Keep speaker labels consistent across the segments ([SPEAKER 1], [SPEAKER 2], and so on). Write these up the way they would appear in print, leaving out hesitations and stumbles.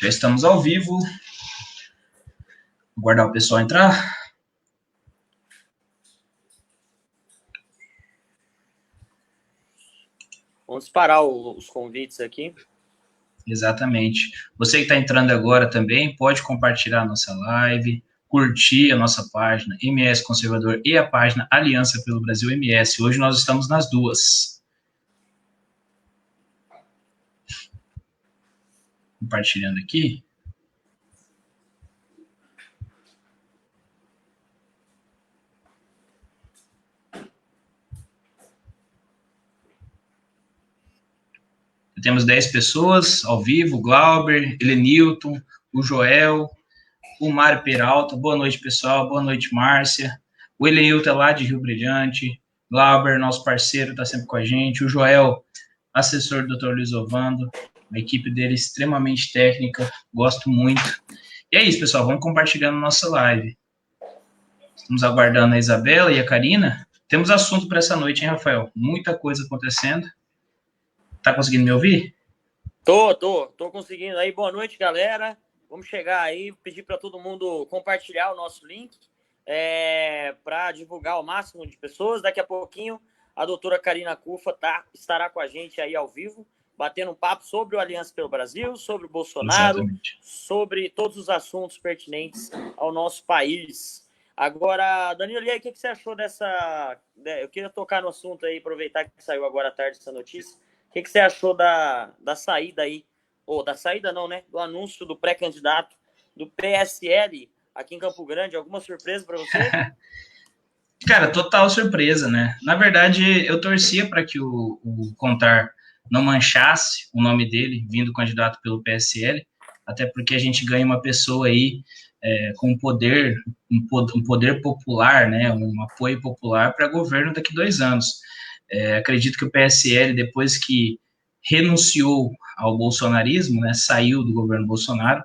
[SPEAKER 1] Já estamos ao vivo. Aguardar o pessoal entrar.
[SPEAKER 2] Vamos parar os convites aqui.
[SPEAKER 1] Exatamente. Você que está entrando agora também, pode compartilhar a nossa live, curtir a nossa página MS Conservador e a página Aliança pelo Brasil MS. Hoje nós estamos nas duas. Compartilhando aqui. Temos 10 pessoas ao vivo, o Glauber, Elenilton, o Joel, o Mário Peralta. Boa noite, pessoal. Boa noite, Márcia. O Elenilton é lá de Rio Brilhante. Glauber, nosso parceiro, está sempre com a gente. O Joel, assessor do Dr. Luiz Ovando. A equipe dele é extremamente técnica. Gosto muito. E é isso, pessoal. Vamos compartilhando nossa live. Estamos aguardando a Isabela e a Karina. Temos assunto para essa noite, hein, Rafael? Muita coisa acontecendo. Tá conseguindo me ouvir?
[SPEAKER 2] Tô conseguindo aí. Boa noite, galera. Vamos chegar aí, pedir para todo mundo compartilhar o nosso link para divulgar o máximo de pessoas. Daqui a pouquinho, a doutora Karina Cufa estará com a gente aí ao vivo, batendo um papo sobre o Aliança pelo Brasil, sobre o Bolsonaro, exatamente, sobre todos os assuntos pertinentes ao nosso país. Agora, Danilo, e aí, o que você achou dessa... Eu queria tocar no assunto aí, aproveitar que saiu agora à tarde essa notícia. O que você achou da saída aí, ou da saída não, né? Do anúncio do pré-candidato do PSL aqui em Campo Grande? Alguma surpresa para você?
[SPEAKER 1] Cara, total surpresa, né? Na verdade, eu torcia para que o Contar não manchasse o nome dele, vindo candidato pelo PSL, até porque a gente ganha uma pessoa aí com poder, um poder popular, né? Um apoio popular para governo daqui a 2 anos. Acredito que o PSL, depois que renunciou ao bolsonarismo, né, saiu do governo Bolsonaro,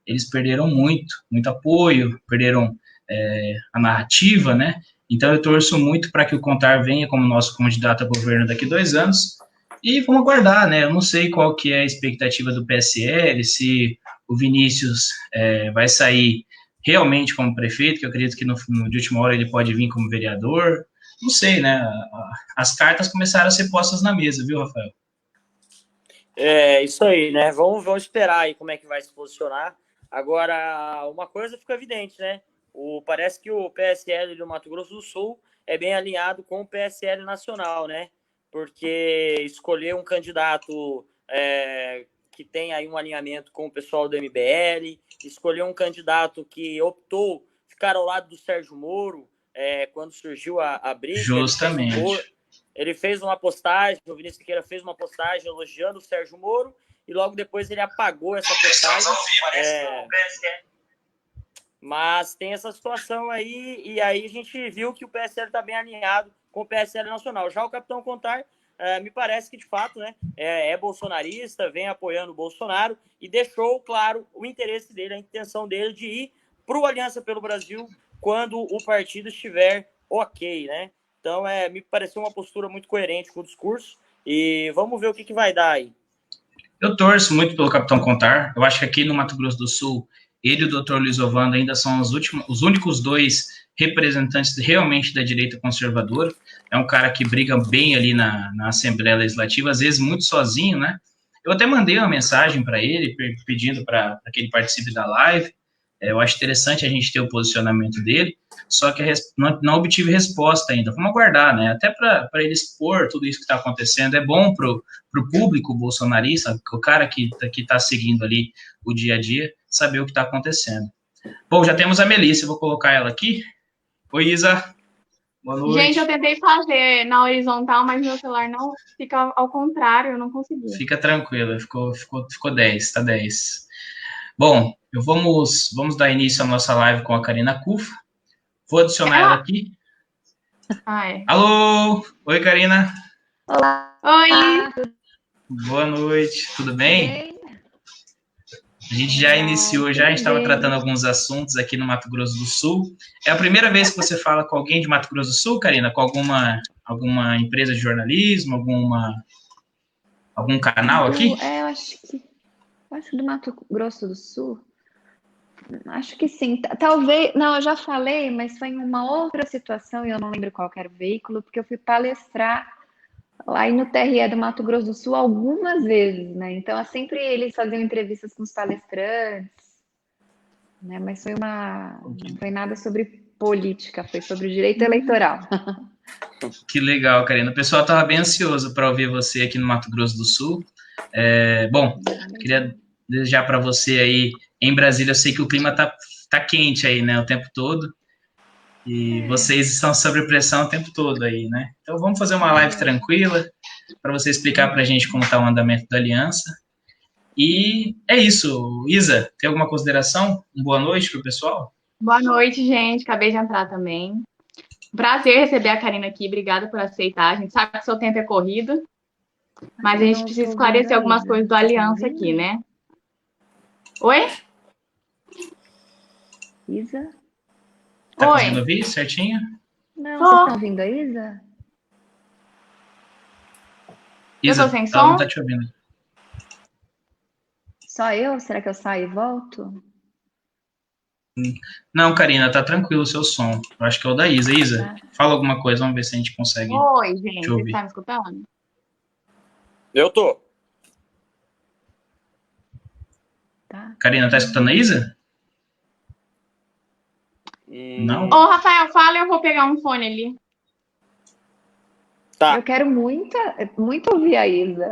[SPEAKER 1] eles perderam muito apoio, perderam a narrativa, né? Então eu torço muito para que o Contar venha como nosso candidato a governo daqui a 2 anos e vamos aguardar, né? Eu não sei qual que é a expectativa do PSL, se o Vinícius vai sair realmente como prefeito, que eu acredito que de última hora ele pode vir como vereador. Não sei, né? As cartas começaram a ser postas na mesa, viu, Rafael?
[SPEAKER 2] Isso aí, né? Vamos esperar aí como é que vai se posicionar. Agora, uma coisa fica evidente, né? Parece que o PSL do Mato Grosso do Sul é bem alinhado com o PSL nacional, né? Porque escolher um candidato que tem aí um alinhamento com o pessoal do MBL, escolher um candidato que optou ficar ao lado do Sérgio Moro quando surgiu a briga.
[SPEAKER 1] Justamente.
[SPEAKER 2] Ele fez uma postagem, o Vinícius Siqueira fez uma postagem elogiando o Sérgio Moro e logo depois ele apagou essa postagem. Mas tem essa situação aí, e aí a gente viu que o PSL está bem alinhado com o PSL nacional. Já o Capitão Contar, me parece que de fato, né, é bolsonarista, vem apoiando o Bolsonaro e deixou claro o interesse dele, a intenção dele de ir para o Aliança pelo Brasil quando o partido estiver ok, né? Então, me pareceu uma postura muito coerente com o discurso e vamos ver o que vai dar aí.
[SPEAKER 1] Eu torço muito pelo Capitão Contar. Eu acho que aqui no Mato Grosso do Sul, ele e o Dr. Luiz Ovando ainda são os únicos 2 representantes realmente da direita conservadora. É um cara que briga bem ali na Assembleia Legislativa, às vezes muito sozinho, né? Eu até mandei uma mensagem para ele, pedindo para que ele participe da live. Eu acho interessante a gente ter o posicionamento dele, só que não obtive resposta ainda. Vamos aguardar, né? Até para ele expor tudo isso que está acontecendo. É bom para o público bolsonarista, o cara que está seguindo ali o dia a dia, saber o que está acontecendo. Bom, já temos a Melissa, eu vou colocar ela aqui. Oi, Isa. Boa noite.
[SPEAKER 3] Gente, eu tentei fazer na horizontal, mas meu celular não fica ao contrário, eu não consegui.
[SPEAKER 1] Fica tranquila, ficou 10, tá 10. Bom, vamos dar início à nossa live com a Karina Cufa. Vou adicionar ela aqui. Alô! Oi, Karina.
[SPEAKER 4] Olá.
[SPEAKER 3] Oi.
[SPEAKER 1] Boa noite, tudo bem? A gente já iniciou, já estava tratando alguns assuntos aqui no Mato Grosso do Sul. É a primeira vez que você fala com alguém de Mato Grosso do Sul, Karina? Com alguma empresa de jornalismo, algum canal aqui?
[SPEAKER 4] Eu acho que Acho que do Mato Grosso do Sul. Acho que sim. Talvez. Não, eu já falei, mas foi em uma outra situação e eu não lembro qual que era o veículo, porque eu fui palestrar lá no TRE do Mato Grosso do Sul algumas vezes, né? Então, sempre eles faziam entrevistas com os palestrantes, né? Mas não foi nada sobre política, foi sobre direito eleitoral.
[SPEAKER 1] Que legal, Karina. O pessoal estava bem ansioso para ouvir você aqui no Mato Grosso do Sul. Bom, queria desejar para você aí em Brasília. Eu sei que o clima tá quente aí, né, o tempo todo. E vocês estão sob pressão o tempo todo aí, né? Então vamos fazer uma live tranquila para você explicar para a gente como está o andamento da aliança. E é isso. Isa, tem alguma consideração? Boa noite para o pessoal.
[SPEAKER 3] Boa noite, gente. Acabei de entrar também. Prazer receber a Karina aqui. Obrigada por aceitar. A gente sabe que o seu tempo é corrido, mas a gente precisa esclarecer algumas coisas do Aliança aqui, né? Oi?
[SPEAKER 4] Isa?
[SPEAKER 1] Tá
[SPEAKER 3] Oi.
[SPEAKER 1] conseguindo ouvir certinho?
[SPEAKER 4] Não, vocês estão ouvindo a Isa?
[SPEAKER 1] Isa,
[SPEAKER 3] Eu tô sem
[SPEAKER 1] ela não
[SPEAKER 3] som?
[SPEAKER 1] tá te ouvindo.
[SPEAKER 4] Só eu? Será que eu saio e volto?
[SPEAKER 1] Não, Karina, tá tranquilo o seu som. Eu acho que é o da Isa. Isa,
[SPEAKER 4] Tá.
[SPEAKER 1] fala alguma coisa, vamos ver se a gente consegue
[SPEAKER 3] Oi, gente.
[SPEAKER 1] te
[SPEAKER 3] Vocês
[SPEAKER 1] ouvir.
[SPEAKER 3] estão me escutando?
[SPEAKER 2] Eu tô.
[SPEAKER 4] Tá.
[SPEAKER 1] Karina, tá escutando a Isa? Não?
[SPEAKER 3] Ô, Rafael, fala e eu vou pegar um fone ali.
[SPEAKER 2] Tá.
[SPEAKER 4] Eu quero muito ouvir a Isa.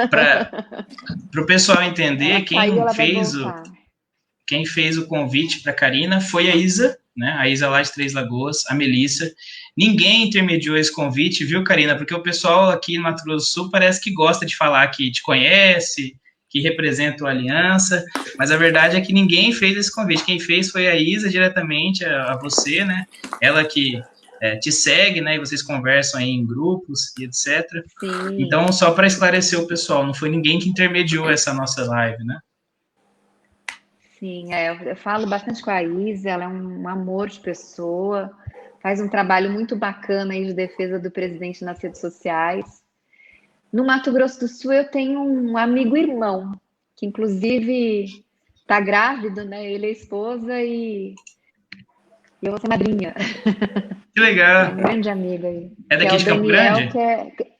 [SPEAKER 1] Para o pessoal entender,
[SPEAKER 4] Ela saiu, ela vai voltar.
[SPEAKER 1] quem fez o convite para Karina foi a Isa, né? A Isa lá de Três Lagoas, a Melissa. Ninguém intermediou esse convite, viu, Karina? Porque o pessoal aqui no Mato Grosso do Sul parece que gosta de falar que te conhece, que representa a Aliança, mas a verdade é que ninguém fez esse convite. Quem fez foi a Isa diretamente, a você, né? Ela que te segue, né? E vocês conversam aí em grupos e etc.
[SPEAKER 4] Sim.
[SPEAKER 1] Então, só para esclarecer o pessoal, não foi ninguém que intermediou essa nossa live, né?
[SPEAKER 4] Sim, eu falo bastante com a Isa, ela é um amor de pessoa, faz um trabalho muito bacana aí de defesa do presidente nas redes sociais. No Mato Grosso do Sul eu tenho um amigo irmão, que inclusive está grávido, né? Ele é esposa e eu vou ser madrinha.
[SPEAKER 1] Que legal.
[SPEAKER 4] É um grande amigo aí.
[SPEAKER 1] É daqui
[SPEAKER 4] que
[SPEAKER 1] de
[SPEAKER 4] é o
[SPEAKER 1] Campo
[SPEAKER 4] Daniel,
[SPEAKER 1] Grande?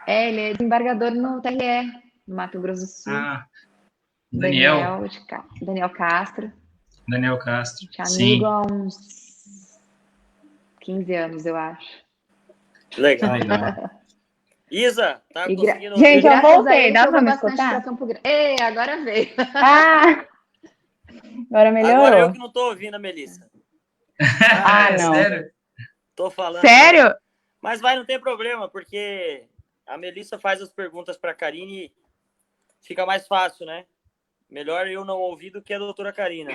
[SPEAKER 4] ele é desembargador no TRE, no Mato Grosso do Sul.
[SPEAKER 1] Ah, Daniel
[SPEAKER 4] Daniel Castro.
[SPEAKER 1] Daniel Castro.
[SPEAKER 4] A gente é amigo
[SPEAKER 1] Sim.
[SPEAKER 4] há uns 15 anos, eu acho.
[SPEAKER 2] Legal.
[SPEAKER 1] Legal.
[SPEAKER 2] Isa, tá conseguindo ouvir?
[SPEAKER 3] Gente, eu
[SPEAKER 4] Graças a
[SPEAKER 3] voltei.
[SPEAKER 4] ele,
[SPEAKER 3] Dá
[SPEAKER 4] eu
[SPEAKER 3] pra
[SPEAKER 4] vou
[SPEAKER 3] me
[SPEAKER 4] bastante
[SPEAKER 3] escutar?
[SPEAKER 4] pra Campo Grande. Ei, agora veio.
[SPEAKER 3] Ah! Agora melhorou.
[SPEAKER 2] Agora eu que não tô ouvindo a Melissa.
[SPEAKER 3] Ah, não.
[SPEAKER 1] Sério?
[SPEAKER 2] Tô falando.
[SPEAKER 3] Sério?
[SPEAKER 2] Mas não tem problema, porque a Melissa faz as perguntas pra Karine e fica mais fácil, né? Melhor eu não ouvir do que a doutora Karina.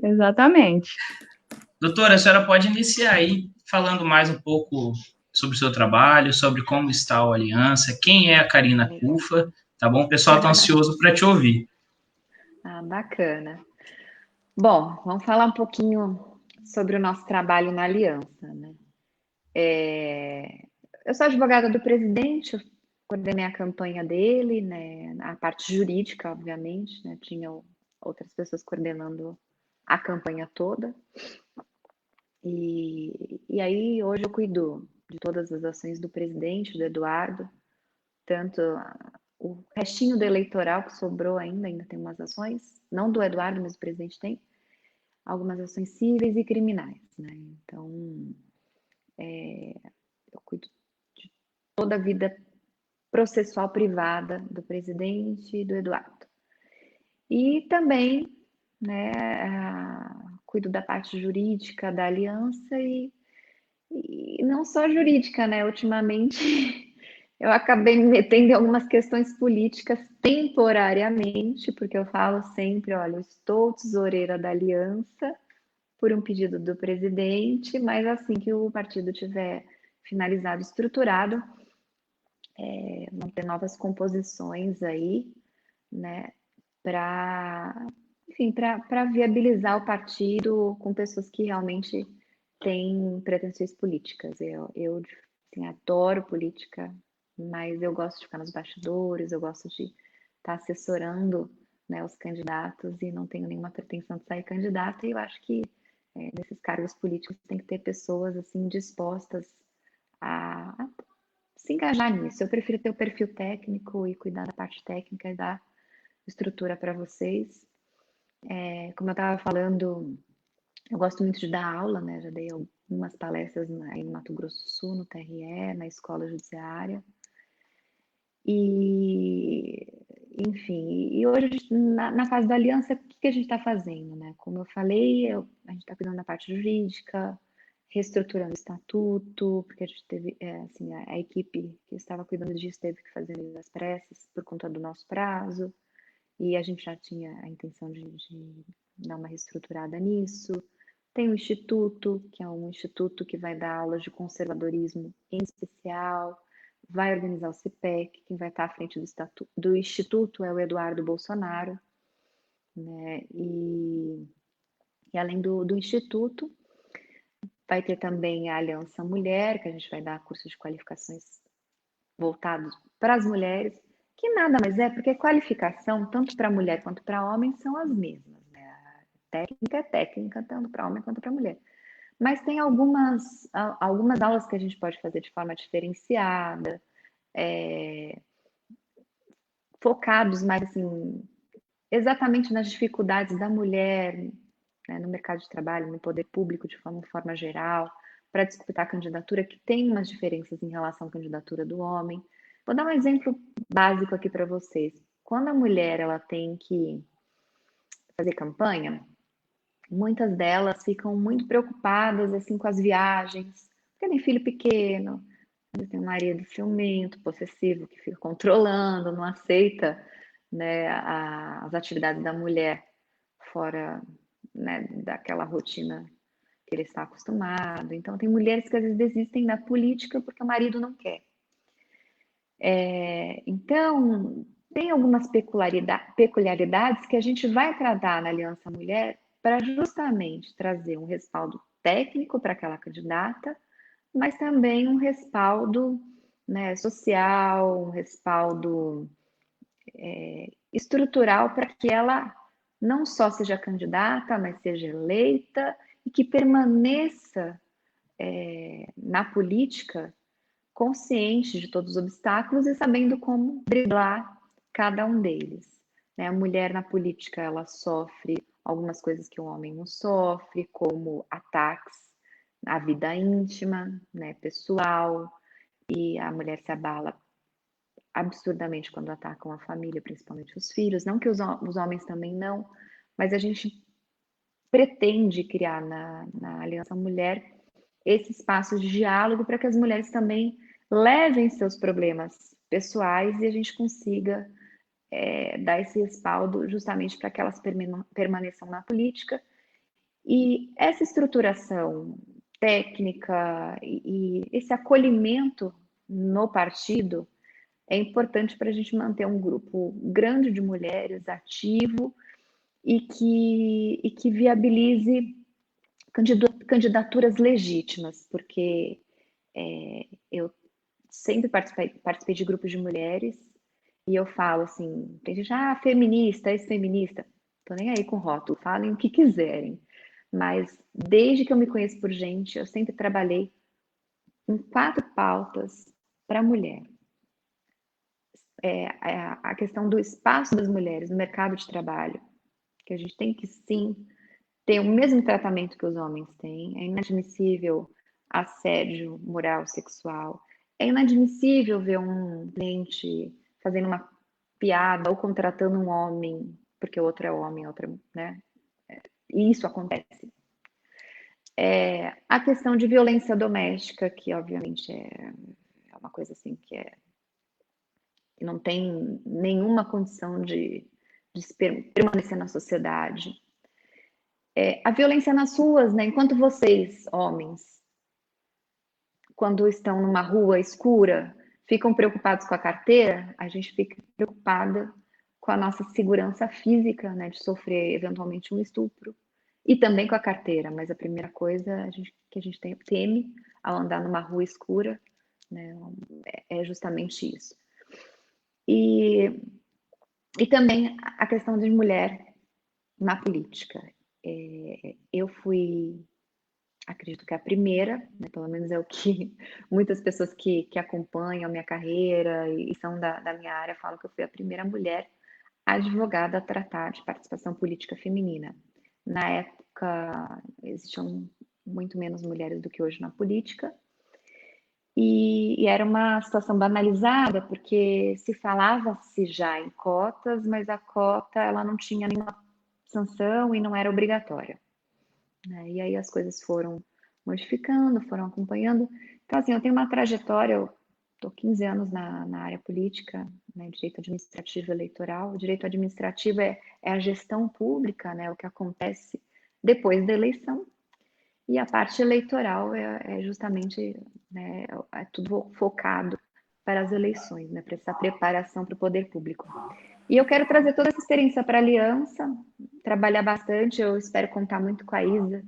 [SPEAKER 3] Exatamente.
[SPEAKER 1] Doutora, a senhora pode iniciar aí falando mais um pouco sobre o seu trabalho, sobre como está a Aliança, quem é a Karina Cufa, tá bom? O pessoal está ansioso para te ouvir.
[SPEAKER 4] Ah, bacana. Bom, vamos falar um pouquinho sobre o nosso trabalho na Aliança, né? Eu sou advogada do presidente, eu coordenei a campanha dele, né? A parte jurídica, obviamente, né? Tinha outras pessoas coordenando a campanha toda. E aí, hoje eu cuido de todas as ações do presidente, do Eduardo, tanto o restinho do eleitoral que sobrou ainda tem umas ações, não do Eduardo, mas o presidente tem, algumas ações cíveis e criminais, né? Então, eu cuido de toda a vida processual privada do presidente e do Eduardo. E também, né, cuido da parte jurídica da aliança e não só jurídica, né? Ultimamente eu acabei me metendo em algumas questões políticas temporariamente, porque eu falo sempre, olha, eu estou tesoureira da aliança por um pedido do presidente, mas assim que o partido tiver finalizado, estruturado, vão ter novas composições aí, né, para viabilizar o partido com pessoas que realmente têm pretensões políticas. Eu assim, adoro política, mas eu gosto de ficar nos bastidores, eu gosto de estar assessorando, né, os candidatos e não tenho nenhuma pretensão de sair candidata. E eu acho que nesses cargos políticos tem que ter pessoas assim dispostas a se engajar nisso. Eu prefiro ter o perfil técnico e cuidar da parte técnica e dar estrutura para vocês. Como eu estava falando, eu gosto muito de dar aula, né? Já dei algumas palestras em Mato Grosso do Sul, no TRE, na Escola Judiciária. E, enfim, e hoje na fase da aliança, o que a gente está fazendo, né? Como eu falei, a gente está cuidando da parte jurídica, reestruturando o estatuto, porque a gente teve, assim, a equipe que estava cuidando disso teve que fazer as pressas por conta do nosso prazo, e a gente já tinha a intenção de dar uma reestruturada nisso. Tem o Instituto, que é um instituto que vai dar aulas de conservadorismo em especial, vai organizar o CPEC, quem vai estar à frente do Instituto é o Eduardo Bolsonaro, né? E além do Instituto, vai ter também a Aliança Mulher, que a gente vai dar cursos de qualificações voltados para as mulheres, que nada mais é, porque qualificação, tanto para mulher quanto para homem, são as mesmas, né? A técnica é técnica, tanto para homem quanto para mulher. Mas tem algumas aulas que a gente pode fazer de forma diferenciada, focados mais assim, exatamente nas dificuldades da mulher, né, no mercado de trabalho, no poder público de forma geral, para disputar a candidatura, que tem umas diferenças em relação à candidatura do homem. Vou dar um exemplo básico aqui para vocês. Quando a mulher ela tem que fazer campanha, muitas delas ficam muito preocupadas assim com as viagens, porque tem filho pequeno, tem um marido ciumento, possessivo, que fica controlando, não aceita, né, as atividades da mulher fora, né, daquela rotina que ele está acostumado. Então, tem mulheres que às vezes desistem da política porque o marido não quer. Então, tem algumas peculiaridades que a gente vai tratar na Aliança Mulher para justamente trazer um respaldo técnico para aquela candidata, mas também um respaldo, né, social, um respaldo estrutural para que ela não só seja candidata, mas seja eleita e que permaneça na política consciente de todos os obstáculos e sabendo como driblar cada um deles. Né? A mulher na política, ela sofre algumas coisas que o homem não sofre, como ataques à vida íntima, né, pessoal, e a mulher se abala absurdamente quando atacam a família, principalmente os filhos. Não que os homens também não, mas a gente pretende criar na Aliança Mulher esse espaço de diálogo para que as mulheres também levem seus problemas pessoais e a gente consiga dar esse respaldo justamente para que elas permaneçam na política. E essa estruturação técnica e esse acolhimento no partido é importante para a gente manter um grupo grande de mulheres ativo e que viabilize candidaturas legítimas, porque eu sempre participei de grupos de mulheres e eu falo assim, tem gente, feminista, ex-feminista, tô nem aí com rótulo, falem o que quiserem, mas desde que eu me conheço por gente, eu sempre trabalhei em 4 pautas para a mulher. A questão do espaço das mulheres no mercado de trabalho, que a gente tem que sim ter o mesmo tratamento que os homens têm. É inadmissível assédio moral, sexual. É inadmissível ver um cliente fazendo uma piada ou contratando um homem porque o outro é homem, outra, né? E isso acontece. A questão de violência doméstica, que obviamente é uma coisa assim que não tem nenhuma condição de permanecer na sociedade. A violência nas ruas, né? Enquanto vocês, homens, quando estão numa rua escura, ficam preocupados com a carteira, a gente fica preocupada com a nossa segurança física, né? De sofrer eventualmente um estupro. E também com a carteira, mas a primeira coisa que a gente teme ao andar numa rua escura, né? É justamente isso. E também a questão de mulher na política. Eu fui, acredito que a primeira, né, pelo menos é o que muitas pessoas que acompanham a minha carreira e são da minha área falam que eu fui a primeira mulher advogada a tratar de participação política feminina. Na época, existiam muito menos mulheres do que hoje na política, e era uma situação banalizada, porque se falava-se já em cotas, mas a cota ela não tinha nenhuma sanção e não era obrigatória, né? E aí as coisas foram modificando, foram acompanhando. Então, assim, eu tenho uma trajetória, eu estou 15 anos na área política, né, direito administrativo eleitoral. O direito administrativo é a gestão pública, né, o que acontece depois da eleição. E a parte eleitoral é justamente, né, é tudo focado para as eleições, né, para essa preparação para o poder público. E eu quero trazer toda essa experiência para a Aliança, trabalhar bastante. Eu espero contar muito com a Isa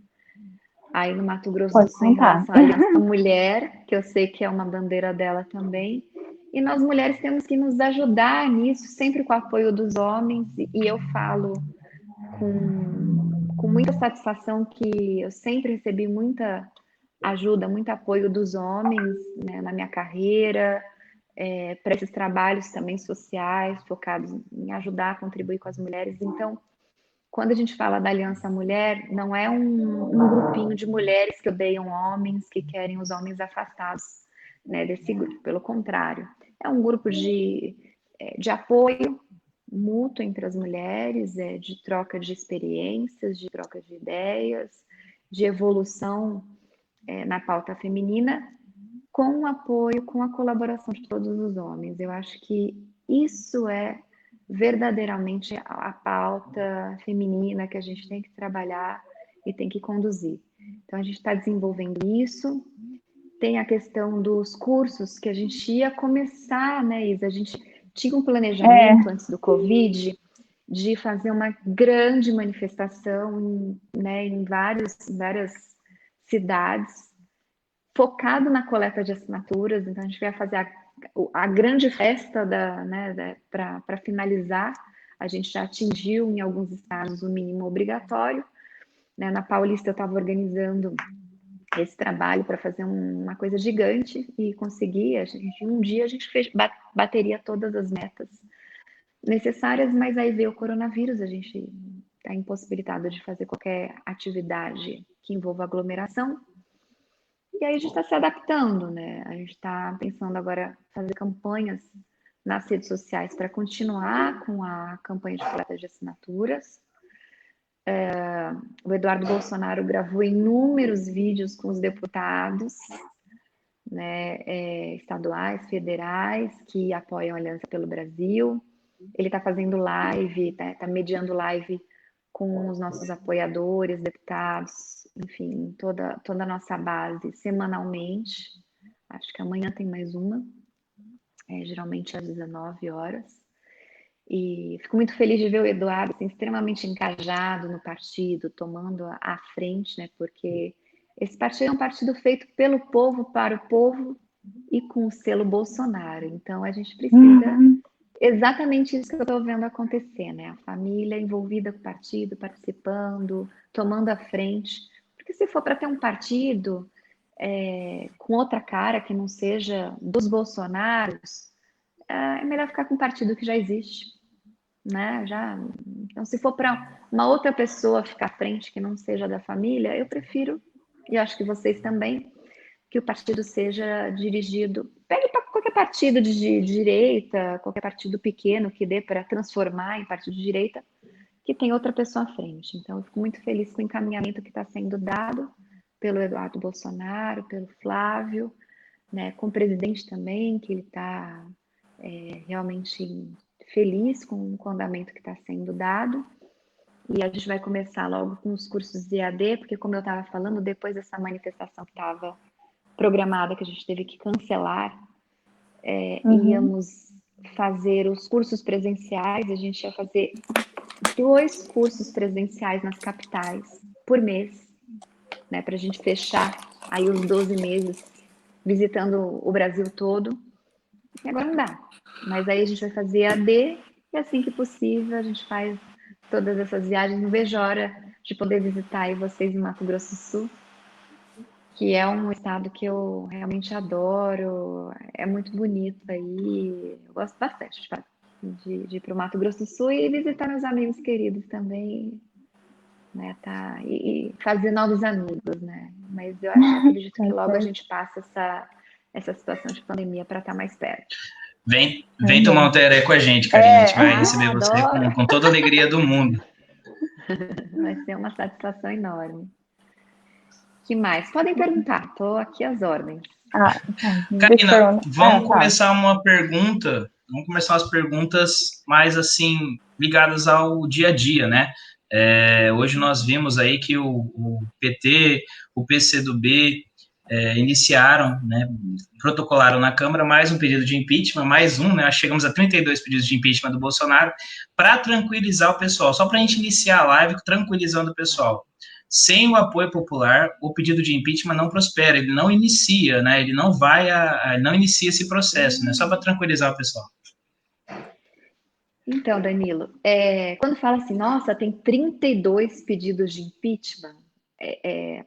[SPEAKER 4] aí no Mato Grosso do Sul em relação à Aliança Mulher, que eu sei que é uma bandeira dela também. E nós mulheres temos que nos ajudar nisso, sempre com o apoio dos homens. E eu falo com muita satisfação que eu sempre recebi muita ajuda, muito apoio dos homens, né, na minha carreira, para esses trabalhos também sociais, focados em ajudar a contribuir com as mulheres. Então, quando a gente fala da Aliança Mulher, não é um grupinho de mulheres que odeiam homens, que querem os homens afastados, né, desse grupo. Pelo contrário, é um grupo de apoio mútuo entre as mulheres, de troca de experiências, de troca de ideias, de evolução na pauta feminina, com o apoio, com a colaboração de todos os homens. Eu acho que isso é verdadeiramente a pauta feminina que a gente tem que trabalhar e tem que conduzir. Então, a gente está desenvolvendo isso. Tem a questão dos cursos que a gente ia começar, né, Isa? A gente tinha um planejamento antes do Covid de fazer uma grande manifestação, né, em várias cidades, focado na coleta de assinaturas. Então, a gente vai fazer a grande festa para finalizar. A gente já atingiu em alguns estados o mínimo obrigatório, né? Na Paulista eu estava organizando esse trabalho para fazer uma coisa gigante e consegui. Um dia a gente bateria todas as metas necessárias, mas aí veio o coronavírus, a gente está impossibilitado de fazer qualquer atividade que envolva aglomeração. E aí a gente está se adaptando, né? A gente está pensando agora fazer campanhas nas redes sociais para continuar com a campanha de coleta de assinaturas. O Eduardo Bolsonaro gravou inúmeros vídeos com os deputados, né, estaduais, federais, que apoiam a Aliança pelo Brasil. Ele está fazendo live, está mediando live com os nossos apoiadores, deputados, enfim, toda a nossa base, semanalmente. Acho que amanhã tem mais uma, geralmente às 19 horas. E fico muito feliz de ver o Eduardo assim, extremamente engajado no partido, tomando a frente, né? Porque esse partido é um partido feito pelo povo, para o povo e com o selo Bolsonaro. Então, a gente precisa exatamente isso que eu estou vendo acontecer, né? A família envolvida com o partido, participando, tomando a frente. Porque se for para ter um partido com outra cara, que não seja dos Bolsonaros, é melhor ficar com um partido que já existe, né? Então, se for para uma outra pessoa ficar à frente que não seja da família, eu prefiro, e acho que vocês também, que o partido seja dirigido. Pegue para qualquer partido de direita, qualquer partido pequeno que dê para transformar em partido de direita, que tem outra pessoa à frente. Então, eu fico muito feliz com o encaminhamento que está sendo dado pelo Eduardo Bolsonaro, pelo Flávio, né, com o presidente também, que ele está realmente feliz com o andamento que está sendo dado. E a gente vai começar logo com os cursos de EAD, porque, como eu estava falando, depois dessa manifestação que estava programada, que a gente teve que cancelar, íamos fazer os cursos presenciais. A gente ia fazer 2 cursos presenciais nas capitais por mês, né, para a gente fechar aí os 12 meses visitando o Brasil todo. E agora não dá. Mas aí a gente vai fazer AD e assim que possível a gente faz todas essas viagens. Não vejo hora de poder visitar aí vocês em Mato Grosso do Sul, que é um estado que eu realmente adoro, é muito bonito aí, eu gosto bastante de ir para o Mato Grosso do Sul e visitar meus amigos queridos também, né, tá, e fazer novos amigos, né, mas eu acredito que logo a gente passa essa situação de pandemia para estar mais perto.
[SPEAKER 1] Vem tomar um teré com a gente, Karina. A gente vai receber você
[SPEAKER 4] adoro.
[SPEAKER 1] com toda a alegria do mundo.
[SPEAKER 4] Vai ser uma satisfação enorme. Que mais? Podem perguntar, estou aqui às ordens.
[SPEAKER 1] Karina, vamos começar uma pergunta. Vamos começar as perguntas mais assim ligadas ao dia a dia, né? Hoje nós vimos aí que o PT, o PCdoB iniciaram, né, protocolaram na Câmara mais um pedido de impeachment, mais um, né? Chegamos a 32 pedidos de impeachment do Bolsonaro para tranquilizar o pessoal, só para a gente iniciar a live tranquilizando o pessoal. Sem o apoio popular, o pedido de impeachment não prospera, ele não inicia, né? Ele não não inicia esse processo, né? Só para tranquilizar o pessoal.
[SPEAKER 4] Então, Danilo, quando fala assim, nossa, tem 32 pedidos de impeachment,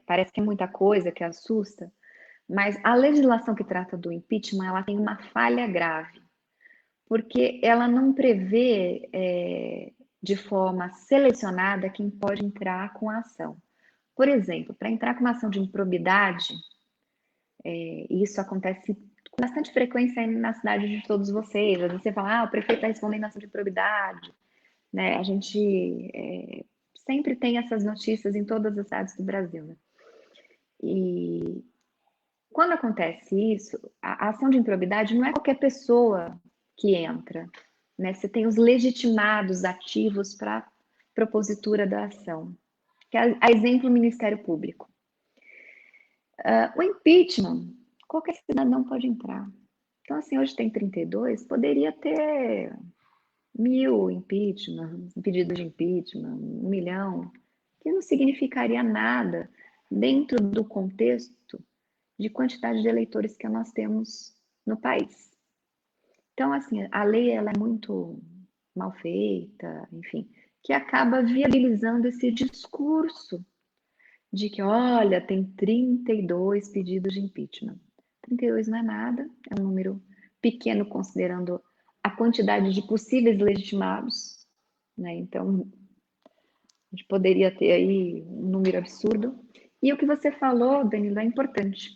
[SPEAKER 4] parece que é muita coisa, que assusta, mas a legislação que trata do impeachment, ela tem uma falha grave, porque ela não prevê de forma selecionada quem pode entrar com a ação. Por exemplo, para entrar com uma ação de improbidade, isso acontece com bastante frequência na cidade de todos vocês. Às vezes você fala, o prefeito está respondendo ação de improbidade. Né? A gente sempre tem essas notícias em todas as cidades do Brasil. Né? E quando acontece isso, a ação de improbidade não é qualquer pessoa que entra. Né? Você tem os legitimados ativos para propositura da ação. Que é, a exemplo, o Ministério Público. O impeachment, qualquer cidadão pode entrar. Então, assim, hoje tem 32, poderia ter 1000 impeachment, pedidos de impeachment, 1 milhão, que não significaria nada dentro do contexto de quantidade de eleitores que nós temos no país. Então, assim, a lei ela é muito mal feita, enfim, que acaba viabilizando esse discurso de que, olha, tem 32 pedidos de impeachment. 32 não é nada, é um número pequeno considerando a quantidade de possíveis legitimados, né? Então, a gente poderia ter aí um número absurdo. E o que você falou, Danilo, é importante.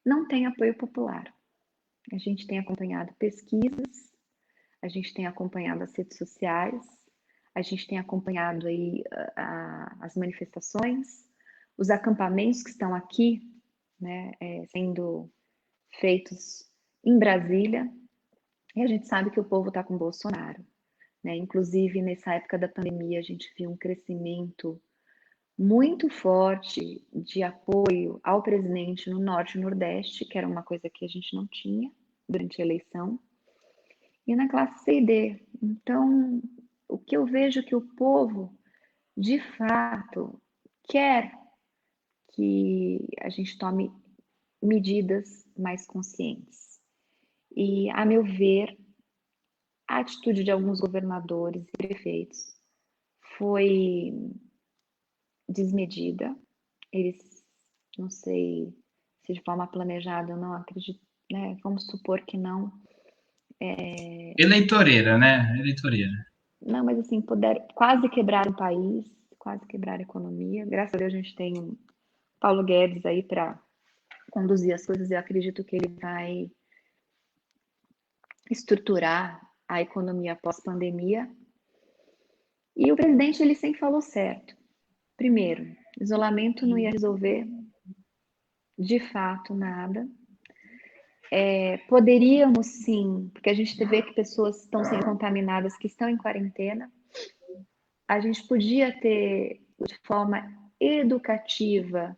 [SPEAKER 4] Não tem apoio popular. A gente tem acompanhado pesquisas, a gente tem acompanhado as redes sociais, a gente tem acompanhado aí as manifestações, os acampamentos que estão aqui, né, sendo feitos em Brasília, e a gente sabe que o povo está com Bolsonaro. Né? Inclusive, nessa época da pandemia, a gente viu um crescimento muito forte de apoio ao presidente no Norte e Nordeste, que era uma coisa que a gente não tinha durante a eleição, e na classe C e D. Então, o que eu vejo é que o povo, de fato, quer que a gente tome medidas mais conscientes. E, a meu ver, a atitude de alguns governadores e prefeitos foi desmedida. Eles, não sei se de forma planejada, eu não acredito, né? Vamos supor que não.
[SPEAKER 1] Eleitoreira, né? Eleitoreira.
[SPEAKER 4] Não, mas assim, quase quebrar o país, quase quebrar a economia. Graças a Deus a gente tem um Paulo Guedes aí para conduzir as coisas. Eu acredito que ele vai estruturar a economia pós-pandemia. E o presidente, ele sempre falou certo. Primeiro, isolamento não ia resolver de fato nada. Poderíamos sim, porque a gente vê que pessoas estão sendo contaminadas, que estão em quarentena. A gente podia ter, de forma educativa,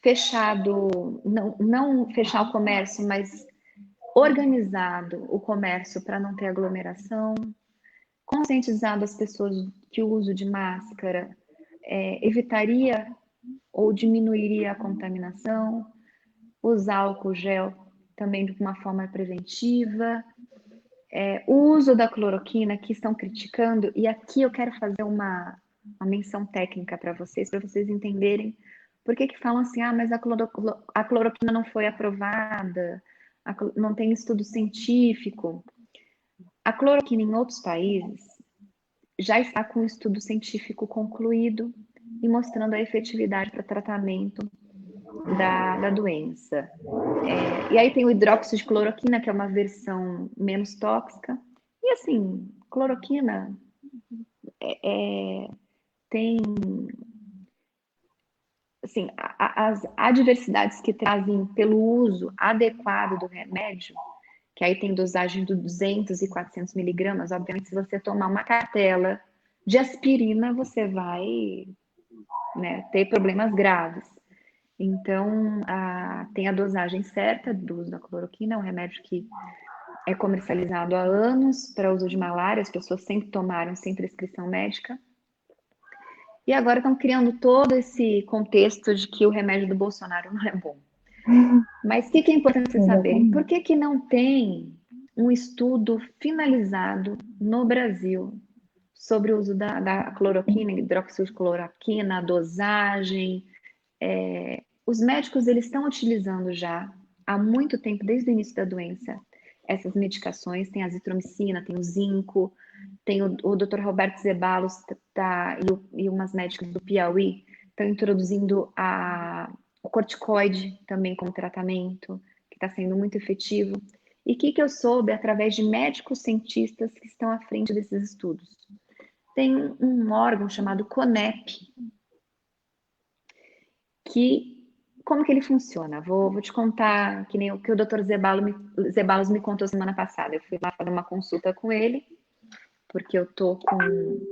[SPEAKER 4] fechado, não fechar o comércio, mas organizado o comércio para não ter aglomeração, conscientizado as pessoas que o uso de máscara evitaria ou diminuiria a contaminação. usar álcool gel também de uma forma preventiva. O uso da cloroquina, que estão criticando, e aqui eu quero fazer uma menção técnica para vocês entenderem por que falam assim, mas a cloroquina não foi aprovada, não tem estudo científico. A cloroquina em outros países já está com um estudo científico concluído e mostrando a efetividade para tratamento da doença. E aí tem o hidróxido de cloroquina, que é uma versão menos tóxica. E assim, cloroquina tem assim, as adversidades que trazem pelo uso adequado do remédio, que aí tem dosagem de 200 e 400 miligramas. Obviamente, se você tomar uma cartela de aspirina, você vai, né, ter problemas graves. Então, tem a dosagem certa do uso da cloroquina, é um remédio que é comercializado há anos para uso de malária, as pessoas sempre tomaram sem prescrição médica. E agora estão criando todo esse contexto de que o remédio do Bolsonaro não é bom. Mas o que é importante vocês saberem? Por que não tem um estudo finalizado no Brasil sobre o uso da cloroquina, hidróxido de cloroquina, a dosagem? Os médicos eles estão utilizando já há muito tempo, desde o início da doença, essas medicações. Tem a azitromicina, tem o zinco, tem o Dr. Roberto Zeballos e umas médicas do Piauí estão introduzindo o corticoide também como tratamento, que está sendo muito efetivo. E o que eu soube através de médicos cientistas que estão à frente desses estudos? Tem um órgão chamado CONEP, como que ele funciona? Vou te contar que nem o que o Dr. Zeballos me contou semana passada. Eu fui lá fazer uma consulta com ele, porque eu tô com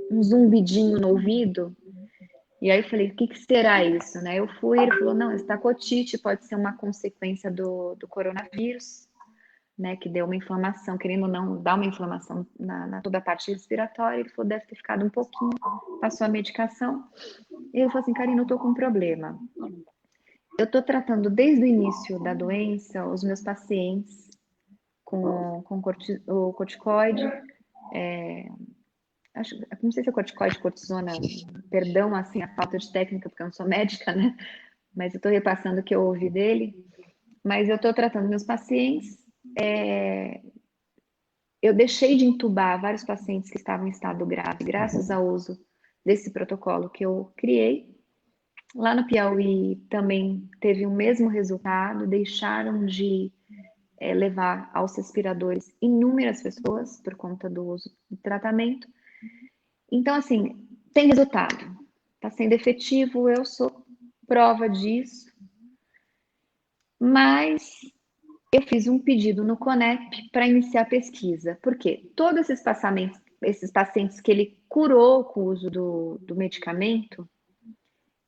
[SPEAKER 4] um zumbidinho no ouvido. E aí eu falei, o que será isso, né? Eu fui, ele falou, não, estacotite pode ser uma consequência do coronavírus, né? Que deu uma inflamação, querendo ou não, dá uma inflamação na toda a parte respiratória. Ele falou, deve ter ficado um pouquinho, passou a medicação. E ele falou assim, Karina, eu tô com um problema. Eu tô tratando desde o início da doença os meus pacientes com o corticoide, não sei se é corticoide, cortisona, perdão, assim, a falta de técnica, porque eu não sou médica, né? Mas eu tô repassando o que eu ouvi dele. Mas eu tô tratando meus pacientes. Eu deixei de intubar vários pacientes que estavam em estado grave, graças ao uso desse protocolo que eu criei. Lá no Piauí também teve o mesmo resultado, deixaram de levar aos respiradores inúmeras pessoas por conta do uso do tratamento. Então, assim, tem resultado, está sendo efetivo, eu sou prova disso, mas eu fiz um pedido no CONEP para iniciar a pesquisa. Por quê? Todos esses pacientes que ele curou com o uso do medicamento,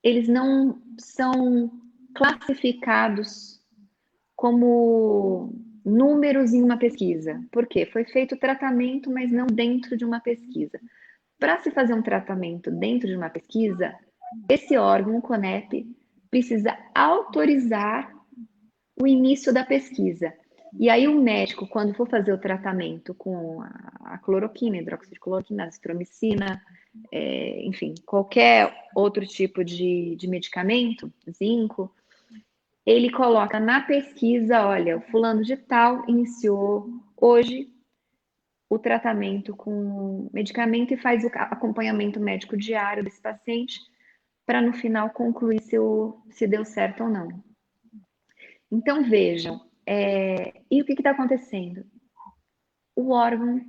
[SPEAKER 4] eles não são classificados como números em uma pesquisa. Por quê? Foi feito o tratamento, mas não dentro de uma pesquisa. Para se fazer um tratamento dentro de uma pesquisa, esse órgão, o CONEP, precisa autorizar o início da pesquisa. E aí o médico, quando for fazer o tratamento com a cloroquina, hidróxido de cloroquina, azitromicina, enfim, qualquer outro tipo de medicamento, zinco, ele coloca na pesquisa, olha, o fulano de tal iniciou hoje o tratamento com medicamento e faz o acompanhamento médico diário desse paciente para no final concluir se deu certo ou não. Então vejam, e o que está acontecendo? O órgão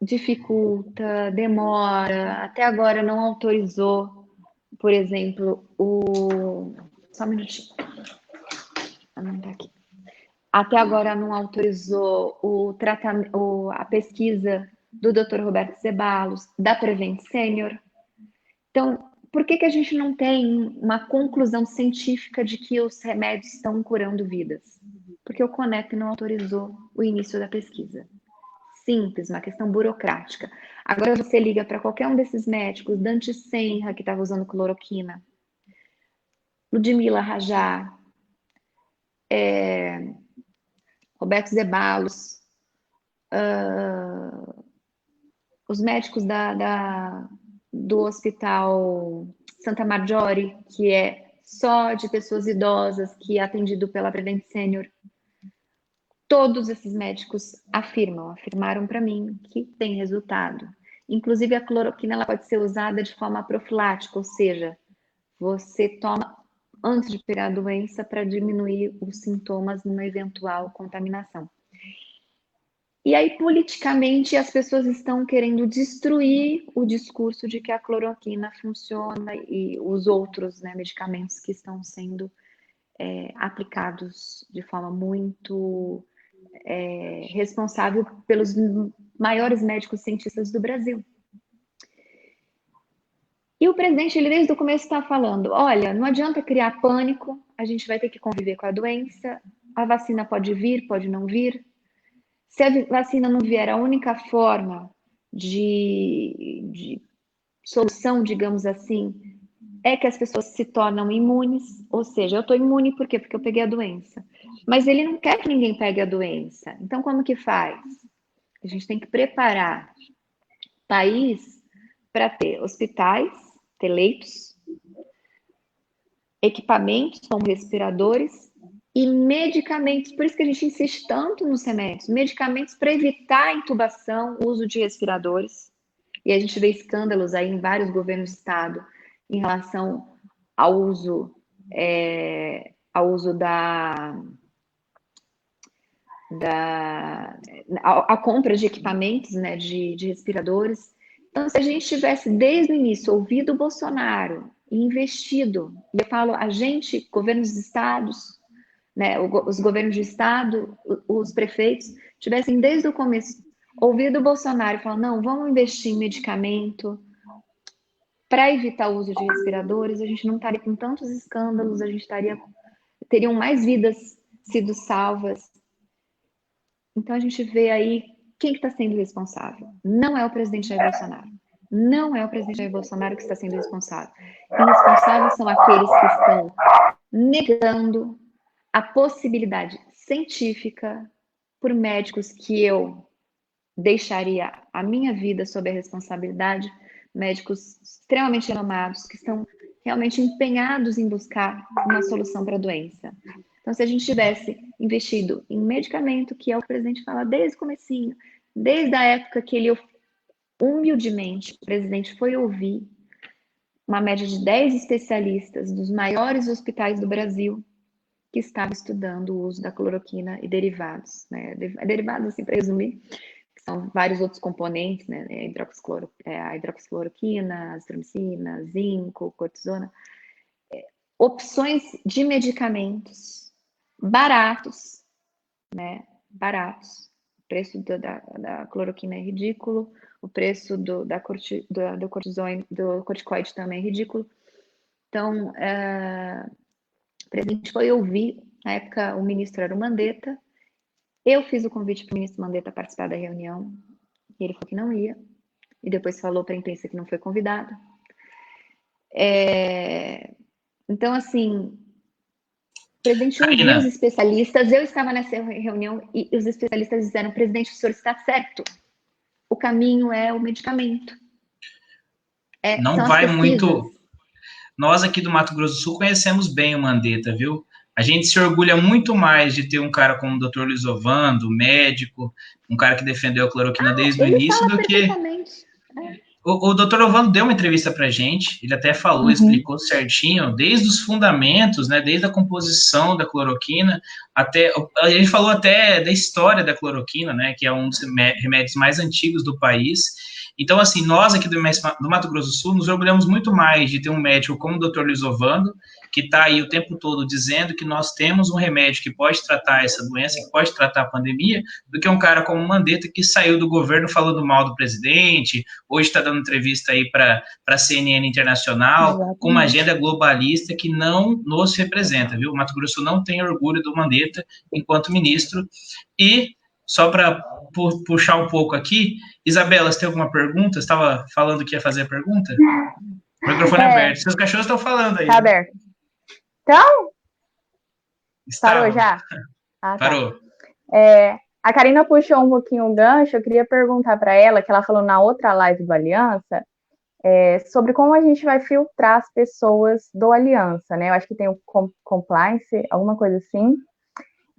[SPEAKER 4] dificulta, demora, até agora não autorizou, por exemplo, só um minutinho. Não tá aqui. Até agora não autorizou a pesquisa do Dr. Roberto Zeballos, da Prevent Senior. Então, por que a gente não tem uma conclusão científica de que os remédios estão curando vidas? Porque o CONEP não autorizou o início da pesquisa. Simples, uma questão burocrática. Agora você liga para qualquer um desses médicos, Dante Senra, que estava usando cloroquina, Ludmila Rajá, Roberto Zeballos, os médicos do Hospital Santa Marjorie, que é só de pessoas idosas, que é atendido pela Prevent Senior. Todos esses médicos afirmaram para mim que tem resultado. Inclusive, a cloroquina ela pode ser usada de forma profilática, ou seja, você toma antes de pegar a doença para diminuir os sintomas numa eventual contaminação. E aí, politicamente, as pessoas estão querendo destruir o discurso de que a cloroquina funciona e os outros, né, medicamentos que estão sendo aplicados de forma muito responsável pelos maiores médicos cientistas do Brasil. E o presidente, ele desde o começo está falando, olha, não adianta criar pânico, a gente vai ter que conviver com a doença, a vacina pode vir, pode não vir. Se a vacina não vier, a única forma de solução, digamos assim, é que as pessoas se tornam imunes, ou seja, eu estou imune por quê? Porque eu peguei a doença. Mas ele não quer que ninguém pegue a doença. Então, como que faz? A gente tem que preparar o país para ter hospitais, ter leitos, equipamentos como respiradores e medicamentos. Por isso que a gente insiste tanto nos remédios. Medicamentos para evitar a intubação, o uso de respiradores. E a gente vê escândalos aí em vários governos do estado em relação ao uso a compra de equipamentos, né, de respiradores. Então, se a gente tivesse desde o início ouvido o Bolsonaro e investido, e eu falo a gente, governos de estados, né, os governos de estado, os prefeitos, tivessem desde o começo ouvido o Bolsonaro e falado, não, vamos investir em medicamento para evitar o uso de respiradores, a gente não estaria com tantos escândalos, a gente teriam mais vidas sido salvas. Então, a gente vê aí quem que está sendo responsável. Não é o presidente Jair Bolsonaro. Não é o presidente Jair Bolsonaro que está sendo responsável. Irresponsáveis são aqueles que estão negando a possibilidade científica por médicos que eu deixaria a minha vida sob a responsabilidade, médicos extremamente renomados, que estão realmente empenhados em buscar uma solução para a doença. Então, se a gente tivesse investido em medicamento, que é o que o presidente fala desde o comecinho, desde a época que ele, humildemente, o presidente foi ouvir uma média de 10 especialistas dos maiores hospitais do Brasil que estavam estudando o uso da cloroquina e derivados, né? Derivados, assim, para resumir, são vários outros componentes, né? A hidroxicloroquina, azitromicina, zinco, cortisona. Opções de medicamentos baratos, né? Baratos. O preço da cloroquina é ridículo, o preço do corticoide também é ridículo. Então, o presidente foi ouvir, na época o ministro era o Mandetta, eu fiz o convite para o ministro Mandetta participar da reunião, e ele falou que não ia, e depois falou para a imprensa que não foi convidado. Então, assim, o presidente ouviu os especialistas, eu estava nessa reunião, e os especialistas disseram, presidente, o senhor está certo, o caminho é o medicamento.
[SPEAKER 1] Não vai muito... Nós aqui do Mato Grosso do Sul conhecemos bem o Mandetta, viu? A gente se orgulha muito mais de ter um cara como o Dr. Luiz Ovando, médico, um cara que defendeu a cloroquina desde o início, do que... O Dr. Ovando deu uma entrevista pra gente, ele até falou, explicou certinho, desde os fundamentos, né, desde a composição da cloroquina, até, a gente falou até da história da cloroquina, né, que é um dos remédios mais antigos do país. Então, assim, nós aqui do Mato Grosso do Sul nos orgulhamos muito mais de ter um médico como o Dr. Luiz Ovando, que está aí o tempo todo dizendo que nós temos um remédio que pode tratar essa doença, que pode tratar a pandemia, do que um cara como o Mandetta, que saiu do governo falando mal do presidente, hoje está dando entrevista aí para a CNN Internacional, exatamente, com uma agenda globalista que não nos representa, viu? O Mato Grosso do Sul não tem orgulho do Mandetta enquanto ministro. E, só para puxar um pouco aqui, Isabela, você tem alguma pergunta? Você estava falando que ia fazer a pergunta? O microfone é aberto. Seus cachorros estão falando aí.
[SPEAKER 5] Tá aberto. Então,
[SPEAKER 3] Parou
[SPEAKER 1] Estava.
[SPEAKER 3] já? Ah, tá.
[SPEAKER 1] Parou.
[SPEAKER 3] A Karina puxou um pouquinho o gancho, eu queria perguntar para ela, que ela falou na outra live do Aliança, sobre como a gente vai filtrar as pessoas do Aliança, né? Eu acho que tem o compliance, alguma coisa assim.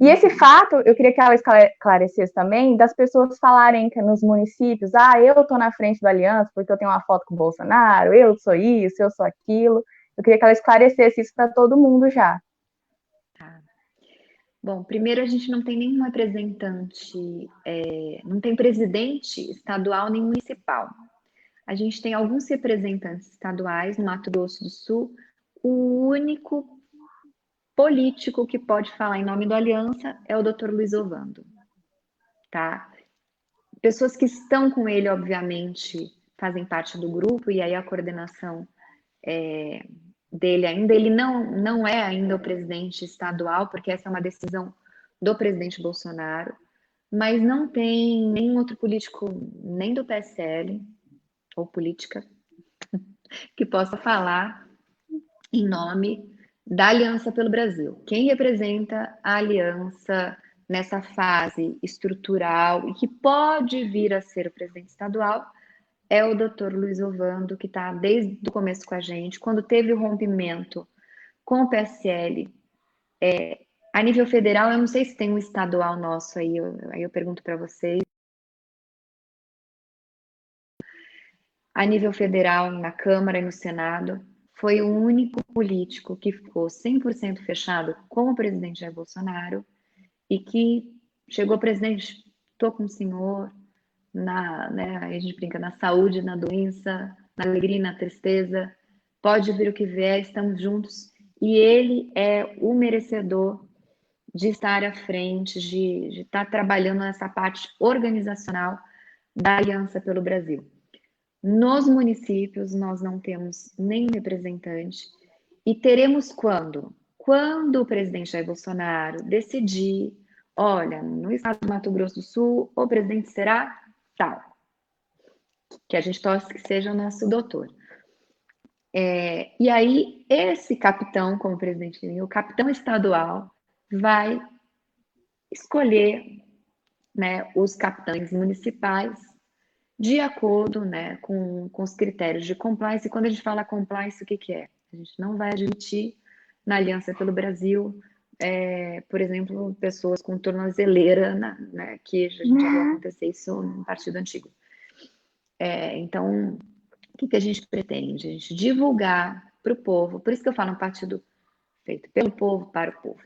[SPEAKER 3] E esse fato, eu queria que ela esclarecesse também, das pessoas falarem que nos municípios, eu tô na frente do Aliança porque eu tenho uma foto com o Bolsonaro, eu sou isso, eu sou aquilo. Eu queria que ela esclarecesse isso para todo mundo já.
[SPEAKER 4] Bom, primeiro a gente não tem nenhum representante, não tem presidente estadual nem municipal. A gente tem alguns representantes estaduais no Mato Grosso do Sul. O único político que pode falar em nome do Aliança é o Dr. Luiz Ovando, tá? Pessoas que estão com ele, obviamente, fazem parte do grupo, e aí a coordenação dele ainda, ele não é ainda o presidente estadual, porque essa é uma decisão do presidente Bolsonaro, mas não tem nenhum outro político, nem do PSL, ou política, que possa falar em nome da Aliança pelo Brasil. Quem representa a Aliança nessa fase estrutural e que pode vir a ser o presidente estadual é o Dr. Luiz Ovando, que está desde o começo com a gente. Quando teve o rompimento com o PSL, a nível federal, eu não sei se tem um estadual nosso aí eu pergunto para vocês. A nível federal, na Câmara e no Senado, foi o único político que ficou 100% fechado com o presidente Jair Bolsonaro e que chegou, presidente, estou com o senhor, a gente brinca, na saúde, na doença, na alegria e na tristeza, pode vir o que vier, estamos juntos. E ele é o merecedor de estar à frente, de estar trabalhando nessa parte organizacional da Aliança pelo Brasil. Nos municípios, nós não temos nenhum representante e teremos quando? Quando o presidente Jair Bolsonaro decidir, olha, no estado do Mato Grosso do Sul, o presidente será tal, que a gente torce que seja o nosso doutor. E aí, esse capitão, como presidente, o capitão estadual, vai escolher, né, os capitães municipais de acordo, né, com os critérios de compliance. E quando a gente fala compliance, o que é? A gente não vai admitir na Aliança pelo Brasil, por exemplo, pessoas com tornozeleira, né, que a gente já viu acontecer isso no partido antigo. Então, o que a gente pretende? A gente divulgar para o povo, por isso que eu falo um partido feito pelo povo, para o povo.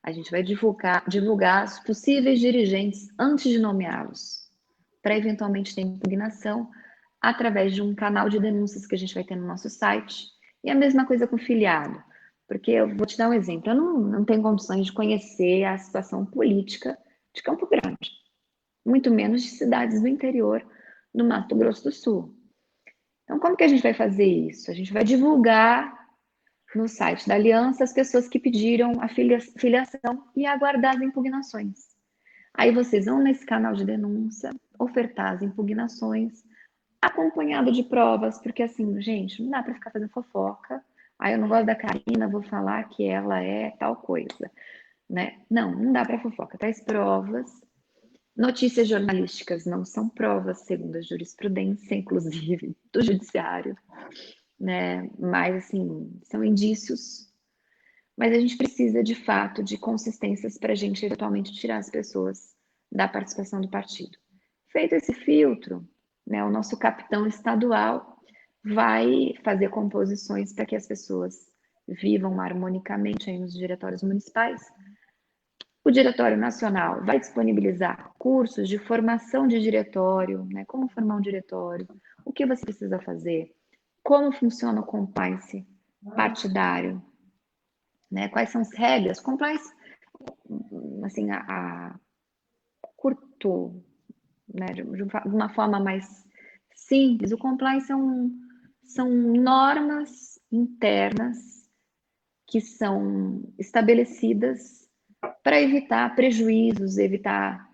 [SPEAKER 4] A gente vai divulgar os possíveis dirigentes antes de nomeá-los, para eventualmente ter impugnação através de um canal de denúncias que a gente vai ter no nosso site. E a mesma coisa com filiado, porque eu vou te dar um exemplo. Eu não tenho condições de conhecer a situação política de Campo Grande, muito menos de cidades do interior do Mato Grosso do Sul. Então, como que a gente vai fazer isso? A gente vai divulgar no site da Aliança as pessoas que pediram a filiação e aguardar as impugnações. Aí vocês vão nesse canal de denúncia, ofertar as impugnações, acompanhado de provas, porque assim, gente, não dá para ficar fazendo fofoca. Eu não gosto da Karina, vou falar que ela é tal coisa, né? Não dá para fofoca. Traz provas. Notícias jornalísticas não são provas, segundo a jurisprudência, inclusive do judiciário, né? Mas assim, são indícios. Mas a gente precisa, de fato, de consistências para a gente, eventualmente, tirar as pessoas da participação do partido. Feito esse filtro, né, o nosso capitão estadual vai fazer composições para que as pessoas vivam harmonicamente aí nos diretórios municipais. O Diretório Nacional vai disponibilizar cursos de formação de diretório, né, como formar um diretório, o que você precisa fazer, como funciona o compliance partidário, né? Quais são as regras? Compliance, assim, a curto, né? De uma forma mais simples, o compliance são normas internas que são estabelecidas para evitar prejuízos, evitar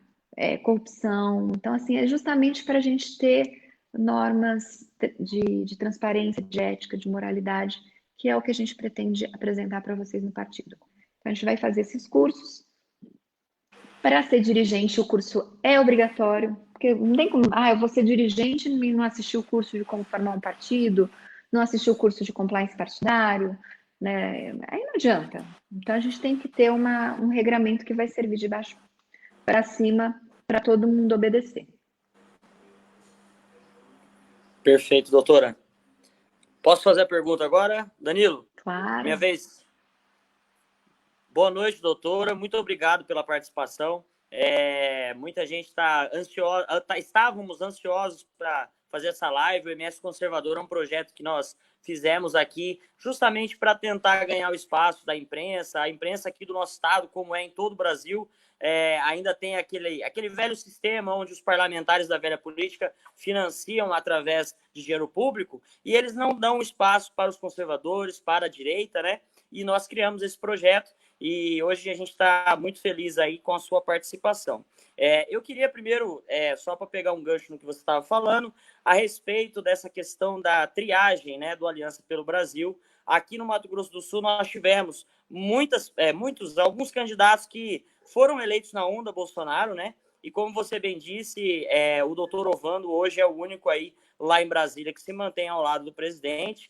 [SPEAKER 4] corrupção. Então, assim, é justamente para a gente ter normas de transparência, de ética, de moralidade, que é o que a gente pretende apresentar para vocês no partido. Então, a gente vai fazer esses cursos. Para ser dirigente, o curso é obrigatório, porque não tem como, eu vou ser dirigente e não assistir o curso de como formar um partido, não assistir o curso de compliance partidário, né? Aí não adianta. Então, a gente tem que ter um regramento que vai servir de baixo para cima, para todo mundo obedecer.
[SPEAKER 2] Perfeito, doutora. Posso fazer a pergunta agora? Danilo?
[SPEAKER 4] Claro.
[SPEAKER 2] Minha vez. Boa noite, doutora. Muito obrigado pela participação. Muita gente está ansiosa, estávamos ansiosos para fazer essa live. O MS Conservador é um projeto que nós fizemos aqui justamente para tentar ganhar o espaço da imprensa. A imprensa aqui do nosso estado, como é em todo o Brasil, ainda tem aquele velho sistema onde os parlamentares da velha política financiam através de dinheiro público e eles não dão espaço para os conservadores, para a direita, né? E nós criamos esse projeto e hoje a gente está muito feliz aí com a sua participação. Eu queria primeiro, só para pegar um gancho no que você estava falando, a respeito dessa questão da triagem, né, do Aliança pelo Brasil. Aqui no Mato Grosso do Sul nós tivemos alguns candidatos que foram eleitos na onda Bolsonaro, né? E como você bem disse, o doutor Ovando hoje é o único aí lá em Brasília que se mantém ao lado do presidente,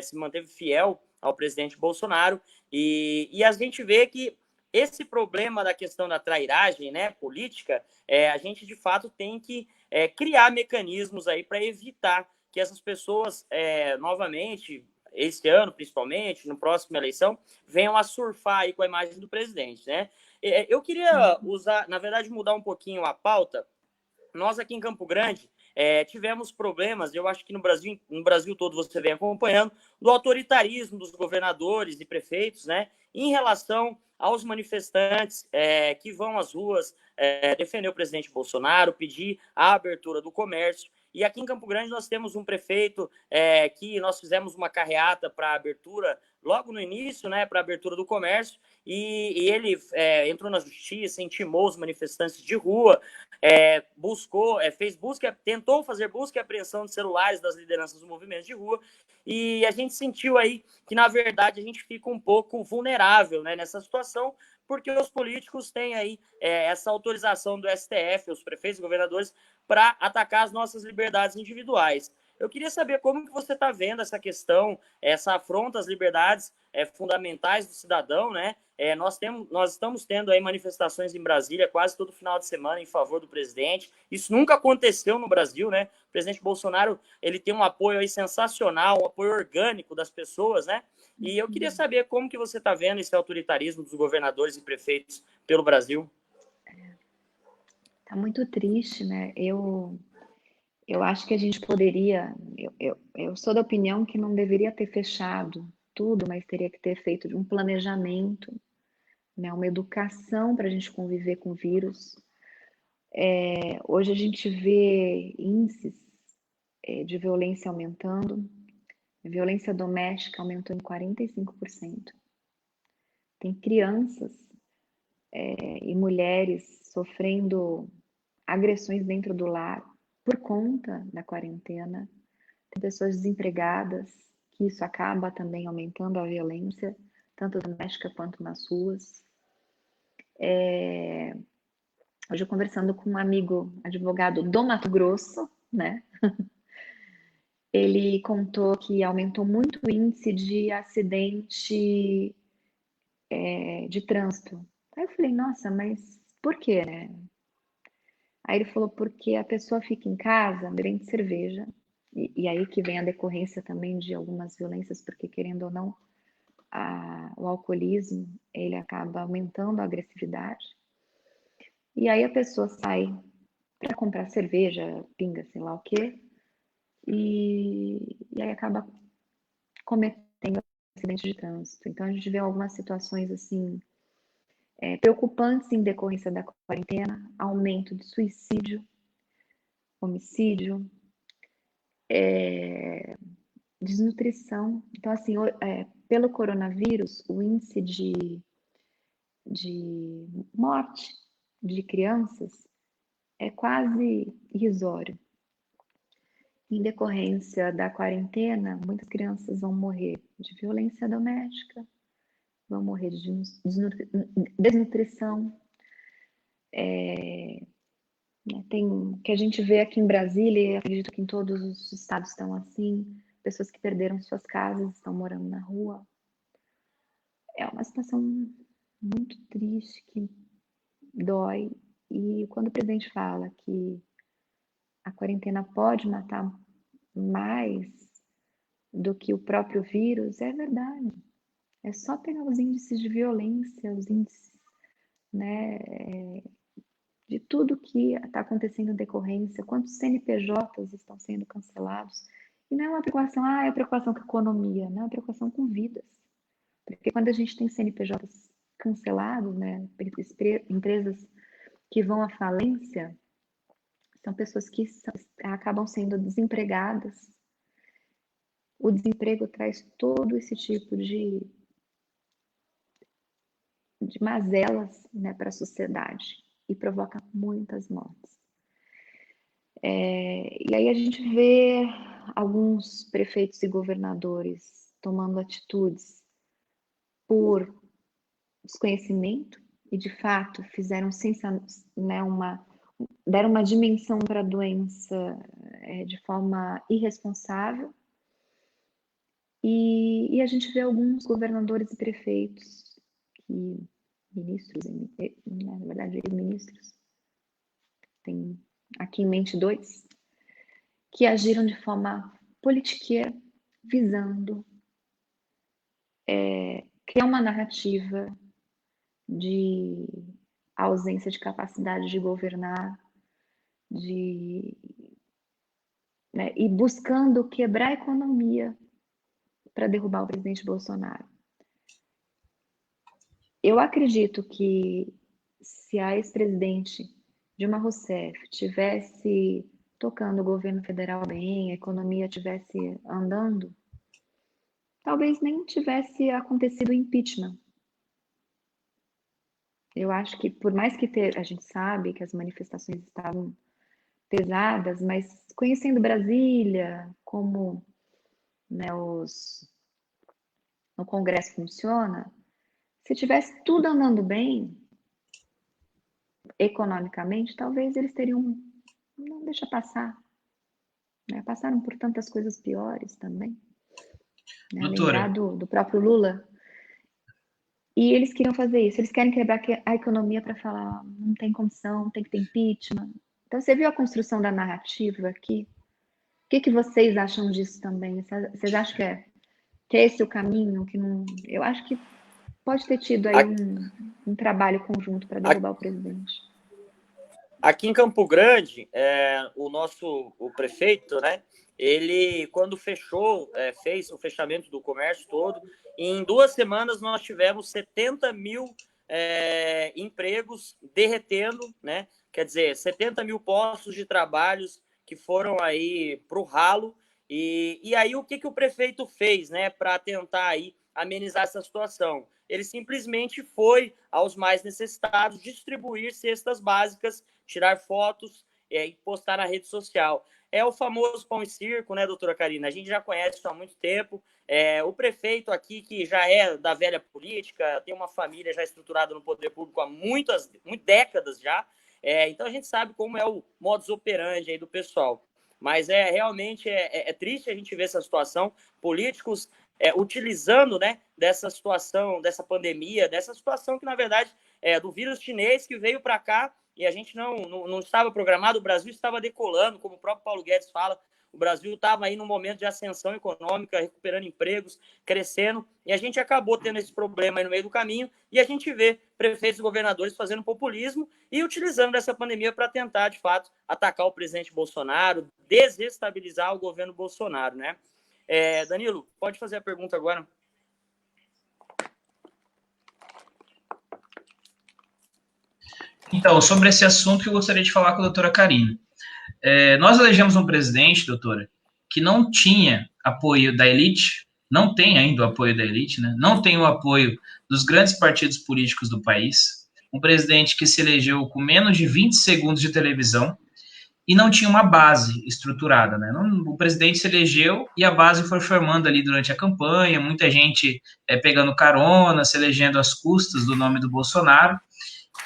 [SPEAKER 2] se manteve fiel ao presidente Bolsonaro, e a gente vê que esse problema da questão da trairagem, né, política, a gente de fato tem que criar mecanismos aí para evitar que essas pessoas novamente, esse ano principalmente, no próximo eleição, venham a surfar aí com a imagem do presidente, né? Eu queria mudar um pouquinho a pauta. Nós aqui em Campo Grande tivemos problemas, eu acho que no Brasil todo você vem acompanhando, do autoritarismo dos governadores e prefeitos, né, em relação aos manifestantes que vão às ruas defender o presidente Bolsonaro, pedir a abertura do comércio. E aqui em Campo Grande nós temos um prefeito que nós fizemos uma carreata para a abertura, logo no início, né, para a abertura do comércio, e ele entrou na justiça, intimou os manifestantes de rua, tentou fazer busca e apreensão de celulares das lideranças do movimento de rua, e a gente sentiu aí que, na verdade, a gente fica um pouco vulnerável, né, nessa situação, porque os políticos têm aí essa autorização do STF, os prefeitos e governadores, para atacar as nossas liberdades individuais. Eu queria saber como que você está vendo essa questão, essa afronta às liberdades fundamentais do cidadão, né? Nós estamos tendo aí manifestações em Brasília quase todo final de semana em favor do presidente. Isso nunca aconteceu no Brasil, né? O presidente Bolsonaro, ele tem um apoio aí sensacional, um apoio orgânico das pessoas, né? E eu queria saber como que você está vendo esse autoritarismo dos governadores e prefeitos pelo Brasil.
[SPEAKER 4] Tá muito triste, né? Eu acho que a gente poderia. Eu sou da opinião que não deveria ter fechado tudo, mas teria que ter feito um planejamento, né? Uma educação para a gente conviver com o vírus. Hoje a gente vê índices de violência aumentando, a violência doméstica aumentou em 45%. Tem crianças e mulheres sofrendo agressões dentro do lar por conta da quarentena. Tem pessoas desempregadas, que isso acaba também aumentando a violência, tanto doméstica quanto nas ruas. Hoje eu conversando com um amigo advogado do Mato Grosso, né? Ele contou que aumentou muito o índice de acidente de trânsito. Aí eu falei, nossa, mas por quê, né? Aí ele falou, porque a pessoa fica em casa bebendo cerveja, e aí que vem a decorrência também de algumas violências, porque querendo ou não, o alcoolismo, ele acaba aumentando a agressividade. E aí a pessoa sai para comprar cerveja, pinga, sei lá o quê, e aí acaba cometendo acidente de trânsito. Então a gente vê algumas situações assim preocupantes em decorrência da quarentena, aumento de suicídio, homicídio, desnutrição. Então, assim, pelo coronavírus, o índice de morte de crianças é quase irrisório. Em decorrência da quarentena, muitas crianças vão morrer de violência doméstica, vão morrer de desnutrição. Tem que a gente vê aqui em Brasília, e acredito que em todos os estados estão assim, pessoas que perderam suas casas, estão morando na rua. É uma situação muito triste, que dói. E quando o presidente fala que a quarentena pode matar mais do que o próprio vírus, é verdade. É só pegar os índices de violência, os índices, né, de tudo que está acontecendo em decorrência, quantos CNPJs estão sendo cancelados. E não é uma preocupação, é preocupação com economia, não é uma preocupação com vidas. Porque quando a gente tem CNPJs cancelados, né, empresas que vão à falência, são pessoas que acabam sendo desempregadas. O desemprego traz todo esse tipo de mazelas, né, para a sociedade e provoca muitas mortes. E aí a gente vê alguns prefeitos e governadores tomando atitudes por desconhecimento e, de fato, fizeram deram uma dimensão para a doença de forma irresponsável. E a gente vê alguns governadores e prefeitos, ministros, na verdade, ex-ministros, tem aqui em mente 2, que agiram de forma politiqueira, visando criar uma narrativa de ausência de capacidade de governar, e buscando quebrar a economia para derrubar o presidente Bolsonaro. Eu acredito que se a ex-presidente Dilma Rousseff tivesse tocando o governo federal bem, a economia estivesse andando, talvez nem tivesse acontecido o impeachment. Eu acho que, por mais que a gente sabe que as manifestações estavam pesadas, mas conhecendo Brasília, como o Congresso funciona, se tivesse tudo andando bem, economicamente, talvez eles teriam, não deixa passar. Passaram por tantas coisas piores também. Lembrar do próprio Lula. E eles queriam fazer isso, eles querem quebrar a economia para falar, não tem condição, tem que ter impeachment. Então, você viu a construção da narrativa aqui? O que vocês acham disso também? Vocês acham que é esse o caminho? Que não... Eu acho que pode ter tido aí um trabalho conjunto para derrubar o presidente.
[SPEAKER 2] Aqui em Campo Grande, o prefeito, né? Ele, quando fez o fechamento do comércio todo, em 2 semanas nós tivemos 70 mil empregos derretendo, né? Quer dizer, 70 mil postos de trabalhos que foram aí para o ralo. E aí o que o prefeito fez, né, para tentar aí amenizar essa situação? Ele simplesmente foi aos mais necessitados distribuir cestas básicas, tirar fotos e postar na rede social. É o famoso pão e circo, né, doutora Karina? A gente já conhece isso há muito tempo. O prefeito aqui, que já é da velha política, tem uma família já estruturada no poder público há muitas décadas já. Então a gente sabe como é o modus operandi aí do pessoal. Mas realmente é triste a gente ver essa situação, políticos utilizando, né, dessa situação, dessa pandemia, dessa situação que, na verdade, do vírus chinês que veio para cá e a gente não estava programado, o Brasil estava decolando, como o próprio Paulo Guedes fala, o Brasil estava aí num momento de ascensão econômica, recuperando empregos, crescendo, e a gente acabou tendo esse problema aí no meio do caminho, e a gente vê prefeitos e governadores fazendo populismo e utilizando essa pandemia para tentar, de fato, atacar o presidente Bolsonaro, desestabilizar o governo Bolsonaro, né? Danilo, pode fazer a pergunta agora.
[SPEAKER 1] Então, sobre esse assunto que eu gostaria de falar com a doutora Karina. Nós elegemos um presidente, doutora, que não tinha apoio da elite, não tem ainda o apoio da elite, né? Não tem o apoio dos grandes partidos políticos do país, um presidente que se elegeu com menos de 20 segundos de televisão e não tinha uma base estruturada, né? O presidente se elegeu e a base foi formando ali durante a campanha, muita gente pegando carona, se elegendo às custas do nome do Bolsonaro.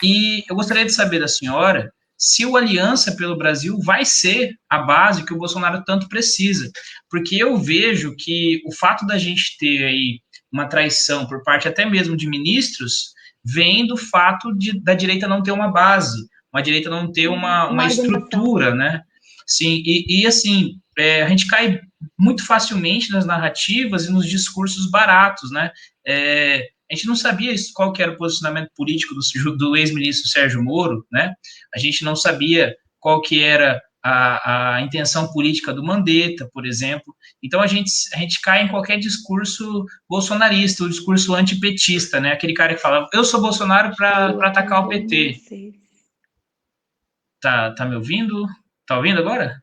[SPEAKER 1] E eu gostaria de saber da senhora se o Aliança pelo Brasil vai ser a base que o Bolsonaro tanto precisa, porque eu vejo que o fato da gente ter aí uma traição por parte até mesmo de ministros vem do fato da direita não ter uma base, uma direita não ter uma estrutura, né? Sim, e assim, a gente cai muito facilmente nas narrativas e nos discursos baratos, né? A gente não sabia qual que era o posicionamento político do ex-ministro Sérgio Moro, né? A gente não sabia qual que era a intenção política do Mandetta, por exemplo. Então, a gente cai em qualquer discurso bolsonarista, o discurso antipetista, né? Aquele cara que fala, eu sou Bolsonaro para atacar o PT. Tá me ouvindo? Tá ouvindo agora?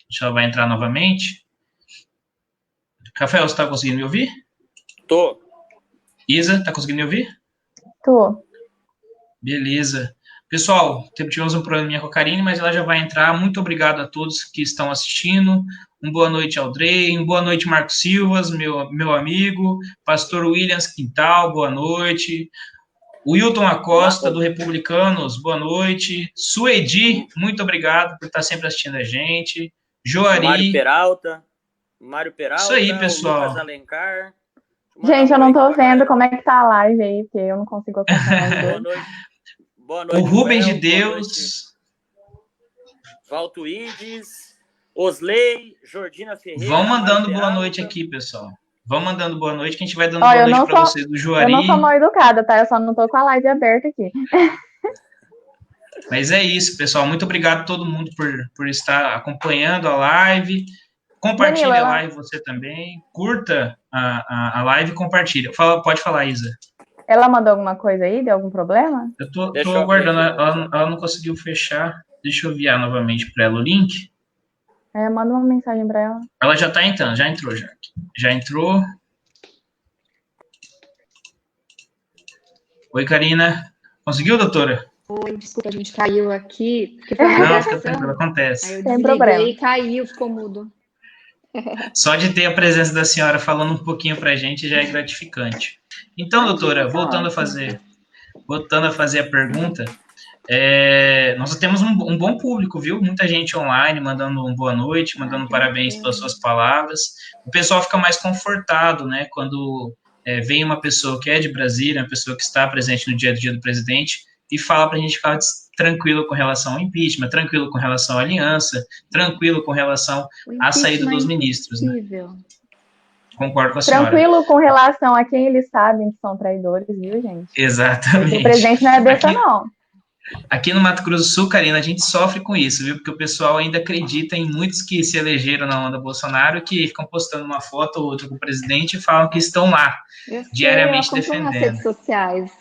[SPEAKER 1] Deixa eu vai entrar novamente. Rafael, você tá conseguindo me ouvir?
[SPEAKER 2] Tô.
[SPEAKER 1] Isa, tá conseguindo me ouvir?
[SPEAKER 3] Tô.
[SPEAKER 1] Beleza. Pessoal, tivemos um probleminha com a Karine, mas ela já vai entrar. Muito obrigado a todos que estão assistindo. Boa noite, Aldrey. Boa noite, Marcos Silvas, meu amigo. Pastor Williams Quintal, boa noite. Wilton Acosta, do Republicanos, boa noite. Suedi, muito obrigado por estar sempre assistindo a gente. Joari.
[SPEAKER 2] Mário Peralta.
[SPEAKER 1] Isso aí, pessoal.
[SPEAKER 2] Lucas Alencar.
[SPEAKER 3] Gente, eu não tô vendo como é que tá a live aí, porque eu não consigo acompanhar.
[SPEAKER 2] Boa noite. Boa noite,
[SPEAKER 1] o Rubens de Deus.
[SPEAKER 2] Valtuídes, Osley, Jordina Ferreira.
[SPEAKER 1] Vão mandando boa noite aqui, pessoal. Vão mandando boa noite, que a gente vai dando boa noite para vocês do Juari.
[SPEAKER 3] Eu não sou mal educada, tá? Eu só não tô com a live aberta aqui.
[SPEAKER 1] Mas é isso, pessoal. Muito obrigado a todo mundo por estar acompanhando a live. Compartilhe a live você também. Curta a live e compartilha. Pode falar, Isa.
[SPEAKER 3] Ela mandou alguma coisa aí? Deu algum problema?
[SPEAKER 1] Eu tô aguardando. Ela não conseguiu fechar. Deixa eu enviar novamente para ela o link.
[SPEAKER 3] Manda uma mensagem para ela.
[SPEAKER 1] Ela já tá entrando, já entrou. Já entrou. Oi, Karina. Conseguiu, doutora?
[SPEAKER 4] Oi, desculpa, a gente caiu aqui.
[SPEAKER 1] Não, fica tranquilo, acontece.
[SPEAKER 4] Aí eu desliguei e caiu, ficou mudo.
[SPEAKER 1] Só de ter a presença da senhora falando um pouquinho pra gente já é gratificante. Então, doutora, voltando a fazer a pergunta, nós temos um bom público, viu? Muita gente online mandando um boa noite, mandando parabéns pelas suas palavras. O pessoal fica mais confortado, né? Quando vem uma pessoa que é de Brasília, uma pessoa que está presente no dia a dia do presidente e fala para a gente ficar tranquilo com relação ao impeachment, tranquilo com relação à aliança, tranquilo com relação à saída dos ministros. Né? Concordo com a senhora.
[SPEAKER 3] Tranquilo com relação a quem eles sabem que são traidores, viu, gente?
[SPEAKER 1] Exatamente.
[SPEAKER 3] O presidente não é besta, não.
[SPEAKER 1] Aqui no Mato Grosso do Sul, Karina, a gente sofre com isso, viu? Porque o pessoal ainda acredita em muitos que se elegeram na onda Bolsonaro, que ficam postando uma foto ou outra com o presidente e falam que estão lá, diariamente defendendo.
[SPEAKER 4] Nas redes sociais.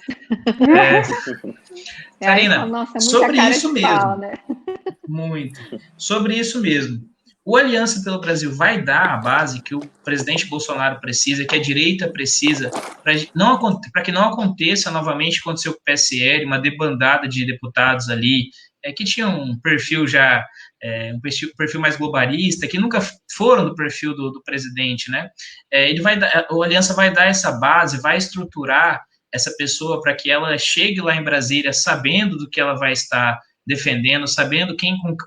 [SPEAKER 1] Karina, sobre isso mesmo.
[SPEAKER 4] Pau, né?
[SPEAKER 1] Muito. Sobre isso mesmo. O Aliança pelo Brasil vai dar a base que o presidente Bolsonaro precisa, que a direita precisa, para que não aconteça novamente, aconteceu com o PSL, uma debandada de deputados ali, que tinham um perfil já, um perfil mais globalista, que nunca foram do perfil do presidente, né? O Aliança vai dar essa base, vai estruturar essa pessoa para que ela chegue lá em Brasília sabendo do que ela vai estar defendendo, sabendo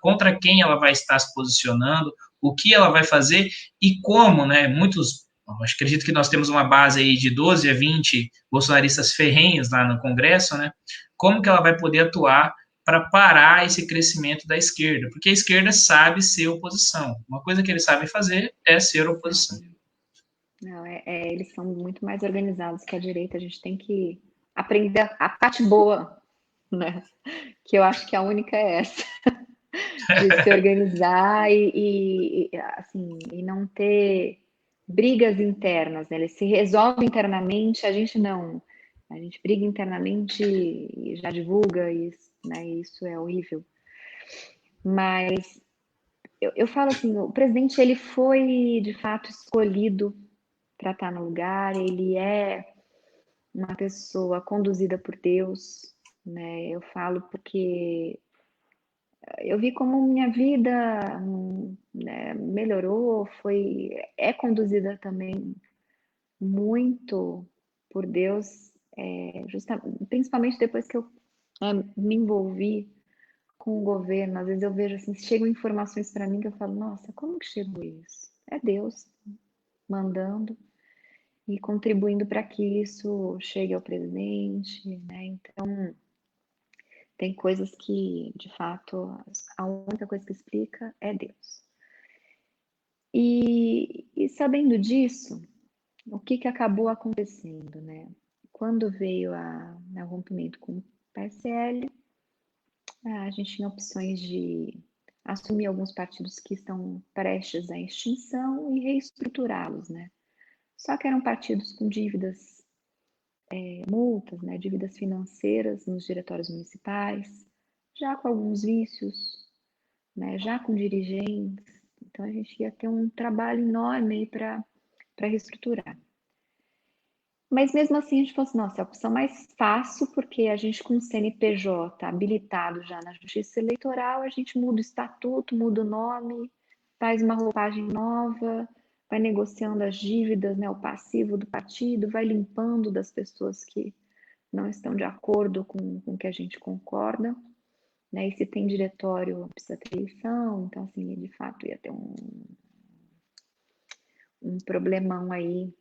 [SPEAKER 1] contra quem ela vai estar se posicionando, o que ela vai fazer e como, né? Acredito que nós temos uma base aí de 12 a 20 bolsonaristas ferrenhos lá no Congresso, né? Como que ela vai poder atuar para parar esse crescimento da esquerda? Porque a esquerda sabe ser oposição. Uma coisa que eles sabem fazer é ser oposição.
[SPEAKER 4] Não, eles são muito mais organizados que a direita. A gente tem que aprender a parte boa, né? Que eu acho que a única é essa, de se organizar e não ter brigas internas, né? Eles se resolvem internamente, a gente não. A gente briga internamente e já divulga isso, né? Isso é horrível. Mas eu falo assim, o presidente, ele foi, de fato, escolhido para estar no lugar, ele é uma pessoa conduzida por Deus, né? Eu falo porque eu vi como minha vida né, melhorou, é conduzida também muito por Deus, principalmente depois que eu me envolvi com o governo. Às vezes eu vejo assim, chegam informações para mim que eu falo, nossa, como que chegou isso? É Deus mandando e contribuindo para que isso chegue ao presidente, né? Então, tem coisas que, de fato, a única coisa que explica é Deus. E sabendo disso, o que acabou acontecendo, né? Quando veio o rompimento com o PSL, a gente tinha opções de assumir alguns partidos que estão prestes à extinção e reestruturá-los, né? Só que eram partidos com dívidas, multas, né? Dívidas financeiras nos diretórios municipais, já com alguns vícios, né? Já com dirigentes. Então a gente ia ter um trabalho enorme aí para reestruturar. Mas mesmo assim a gente falou assim, nossa, é a opção mais fácil, porque a gente com o CNPJ habilitado já na Justiça Eleitoral, a gente muda o estatuto, muda o nome, faz uma roupagem nova, vai negociando as dívidas, né, o passivo do partido, vai limpando das pessoas que não estão de acordo com o que a gente concorda, né, e se tem diretório, precisa ter eleição, então assim, de fato ia ter um problemão aí.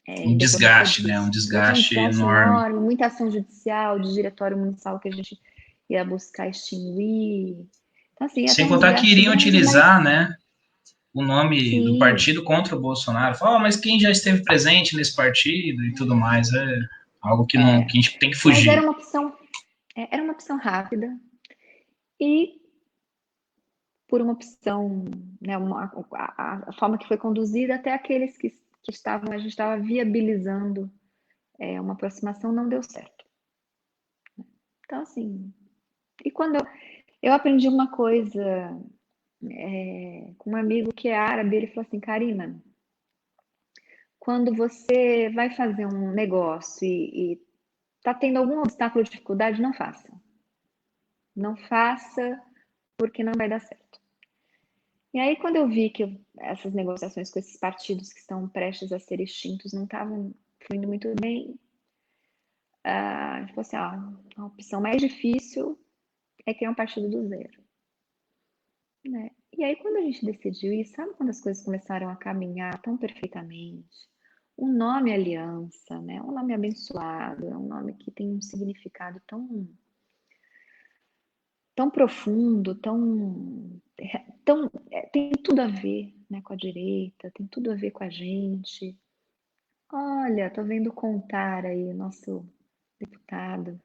[SPEAKER 1] Um desgaste, né? Um
[SPEAKER 4] Um
[SPEAKER 1] desgaste
[SPEAKER 4] desgaste
[SPEAKER 1] enorme.
[SPEAKER 4] enorme, muita ação judicial, de diretório municipal que a gente ia buscar extinguir. Então, assim, ia ter
[SPEAKER 1] Sem
[SPEAKER 4] um
[SPEAKER 1] contar que
[SPEAKER 4] desgaste
[SPEAKER 1] iriam
[SPEAKER 4] grande, mas
[SPEAKER 1] utilizar, né, o nome do
[SPEAKER 4] sim,
[SPEAKER 1] partido contra o Bolsonaro. Fala, mas quem já esteve presente nesse partido e tudo mais, é algo que, não, que a gente tem que
[SPEAKER 4] mas
[SPEAKER 1] fugir.
[SPEAKER 4] era uma opção rápida e por uma opção, né, a forma que foi conduzida, até aqueles que estavam, a gente estava viabilizando uma aproximação, não deu certo. Então, assim, e quando eu aprendi uma coisa com um amigo que é árabe, ele falou assim, Karina, quando você vai fazer um negócio e tá tendo algum obstáculo ou dificuldade, não faça. Não faça porque não vai dar certo. E aí, quando eu vi que essas negociações com esses partidos que estão prestes a ser extintos não estavam fluindo muito bem, a gente falou assim, a opção mais difícil é criar um partido do zero. Né? E aí, quando a gente decidiu isso, sabe quando as coisas começaram a caminhar tão perfeitamente? O nome Aliança, né? Um nome abençoado, é um nome que tem um significado tão profundo, tem tudo a ver, né, com a direita, tem tudo a ver com a gente. Olha, tô vendo Contar aí, nosso deputado,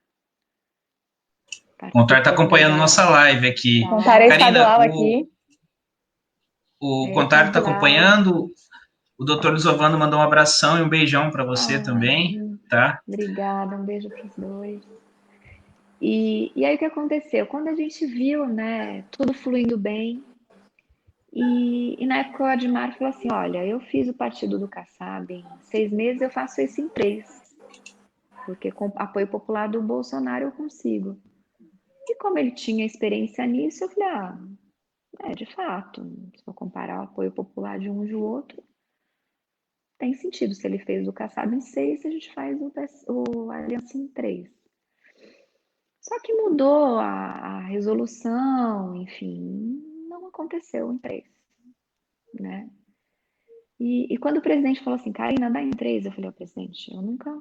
[SPEAKER 1] O Contar está
[SPEAKER 4] participando
[SPEAKER 1] acompanhando nossa live aqui.
[SPEAKER 3] Contar é
[SPEAKER 1] Karina,
[SPEAKER 3] estadual aqui.
[SPEAKER 1] o
[SPEAKER 4] ele tá
[SPEAKER 1] Contar
[SPEAKER 4] de
[SPEAKER 1] está
[SPEAKER 4] live.
[SPEAKER 1] acompanhando. O doutor Lisovando mandou um abração e um beijão para você
[SPEAKER 4] Ah,
[SPEAKER 1] também, tá?
[SPEAKER 4] obrigada, um beijo para os dois. E aí o que aconteceu? Quando a gente viu, né, tudo fluindo bem, e na época o Admar falou assim, olha, eu fiz o partido do Kassab em 6 meses, eu faço isso em 3, porque com apoio popular do Bolsonaro eu consigo. E como ele tinha experiência nisso, eu falei, de fato, se eu comparar o apoio popular de um e do outro, tem sentido. Se ele fez o Kassab em 6, a gente faz o Aliança em 3. Só que mudou a resolução, enfim, não aconteceu em 3, né? E quando o presidente falou assim, Karina, dá em 3, eu falei, presidente, eu nunca.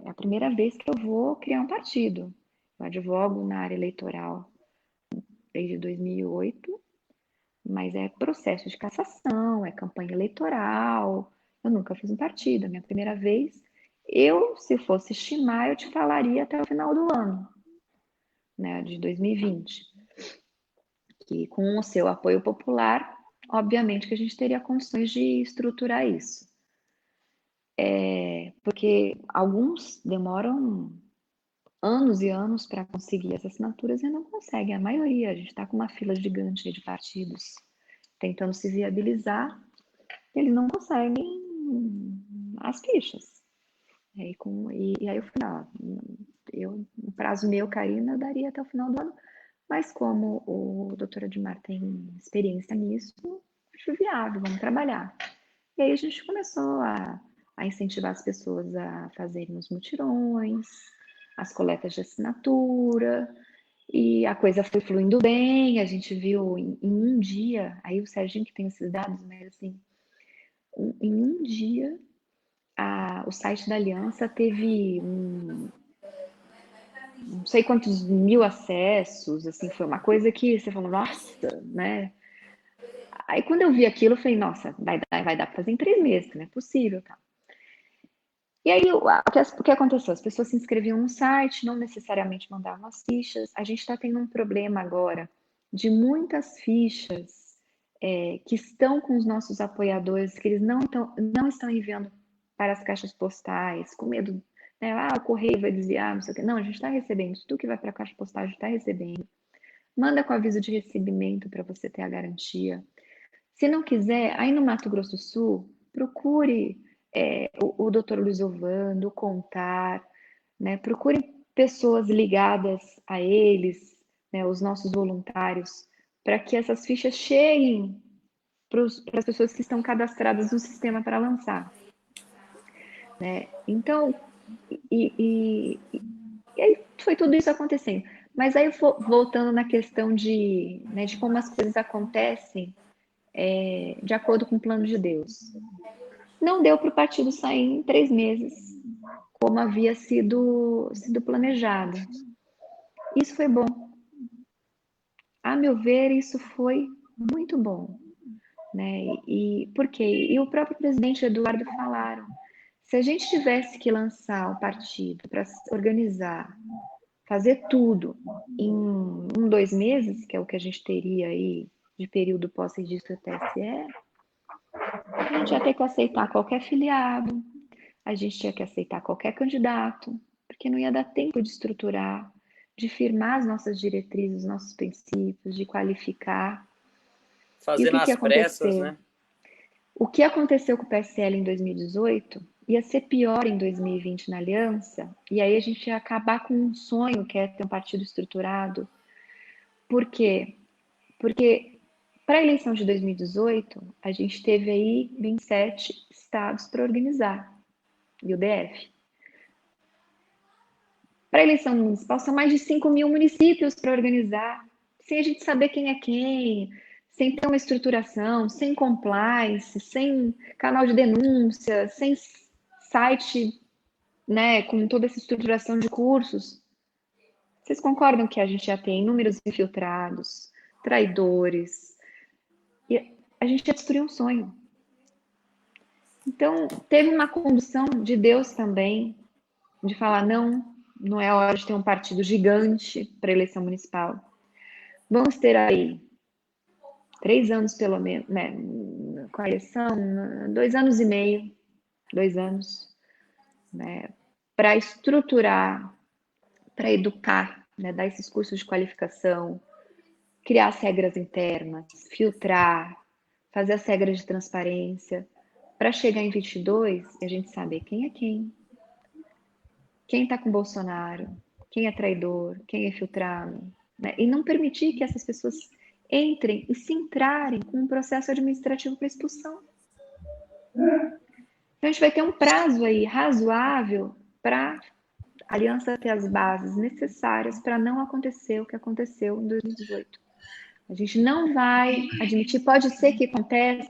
[SPEAKER 4] É a primeira vez que eu vou criar um partido. Eu advogo na área eleitoral desde 2008, mas é processo de cassação, é campanha eleitoral. Eu nunca fiz um partido, a minha primeira vez. Se fosse estimar, eu te falaria até o final do ano, né, de 2020. Que com o seu apoio popular, obviamente que a gente teria condições de estruturar isso. Porque alguns demoram anos e anos para conseguir as assinaturas e não conseguem. A maioria, a gente está com uma fila gigante de partidos tentando se viabilizar, eles não conseguem as fichas. E aí eu falei, no prazo meu, Karina, eu daria até o final do ano, mas como o doutor Admar tem experiência nisso, acho viável, vamos trabalhar. E aí a gente começou a incentivar as pessoas a fazerem os mutirões, as coletas de assinatura, e a coisa foi fluindo bem, a gente viu em um dia, aí o Serginho que tem esses dados, mas assim, em um dia, o site da Aliança teve não sei quantos mil acessos, assim, foi uma coisa que você falou, nossa, né? Aí quando eu vi aquilo, eu falei, nossa, vai dar para fazer em 3 meses, não é possível, tá? E aí, o que aconteceu? As pessoas se inscreviam no site, não necessariamente mandavam as fichas. A gente está tendo um problema agora de muitas fichas que estão com os nossos apoiadores, que eles não estão enviando para as caixas postais, com medo, né? O correio vai desviar, não sei o quê. Não, a gente está recebendo. Tudo que vai para a caixa postal, a gente está recebendo. Manda com aviso de recebimento para você ter a garantia. Se não quiser, aí no Mato Grosso do Sul, procure o Dr. Luiz Ovando, o Contar, né? Procure pessoas ligadas a eles, né? Os nossos voluntários, para que essas fichas cheguem para as pessoas que estão cadastradas no sistema para lançar. Né? Então, e aí foi tudo isso acontecendo. Mas aí, voltando na questão de como as coisas acontecem de acordo com o plano de Deus. Não deu para o partido sair em 3 meses, como havia sido planejado. Isso foi bom. A meu ver, isso foi muito bom. Né? E por quê? E o próprio presidente Eduardo falaram, se a gente tivesse que lançar o partido para se organizar, fazer tudo em 2 meses, que é o que a gente teria aí de período pós-registro do TSE, a gente ia ter que aceitar qualquer filiado, a gente tinha que aceitar qualquer candidato, porque não ia dar tempo de estruturar, de firmar as nossas diretrizes, os nossos princípios, de qualificar.
[SPEAKER 2] Fazer nas pressas, né?
[SPEAKER 4] O que aconteceu com o PSL em 2018 ia ser pior em 2020 na Aliança, e aí a gente ia acabar com um sonho que é ter um partido estruturado. Por quê? Porque para a eleição de 2018, a gente teve aí 27 estados para organizar, e o DF. Para a eleição municipal, são mais de 5 mil municípios para organizar, sem a gente saber quem é quem, sem ter uma estruturação, sem compliance, sem canal de denúncia, sem site, né, com toda essa estruturação de cursos. Vocês concordam que a gente já tem números infiltrados, traidores, e a gente ia destruir um sonho. Então, teve uma condução de Deus também, de falar, não é hora de ter um partido gigante para a eleição municipal. Vamos ter aí 3 anos, pelo menos, né, com a eleição, 2 anos e meio, 2 anos, né, para estruturar, para educar, né, dar esses cursos de qualificação, criar as regras internas, filtrar, fazer as regras de transparência, para chegar em 22 e a gente saber quem é quem está com Bolsonaro, quem é traidor, quem é filtrado, né? E não permitir que essas pessoas entrem e se entrarem com um processo administrativo para expulsão. Então a gente vai ter um prazo aí razoável para a Aliança ter as bases necessárias para não acontecer o que aconteceu em 2018. A gente não vai admitir, pode ser que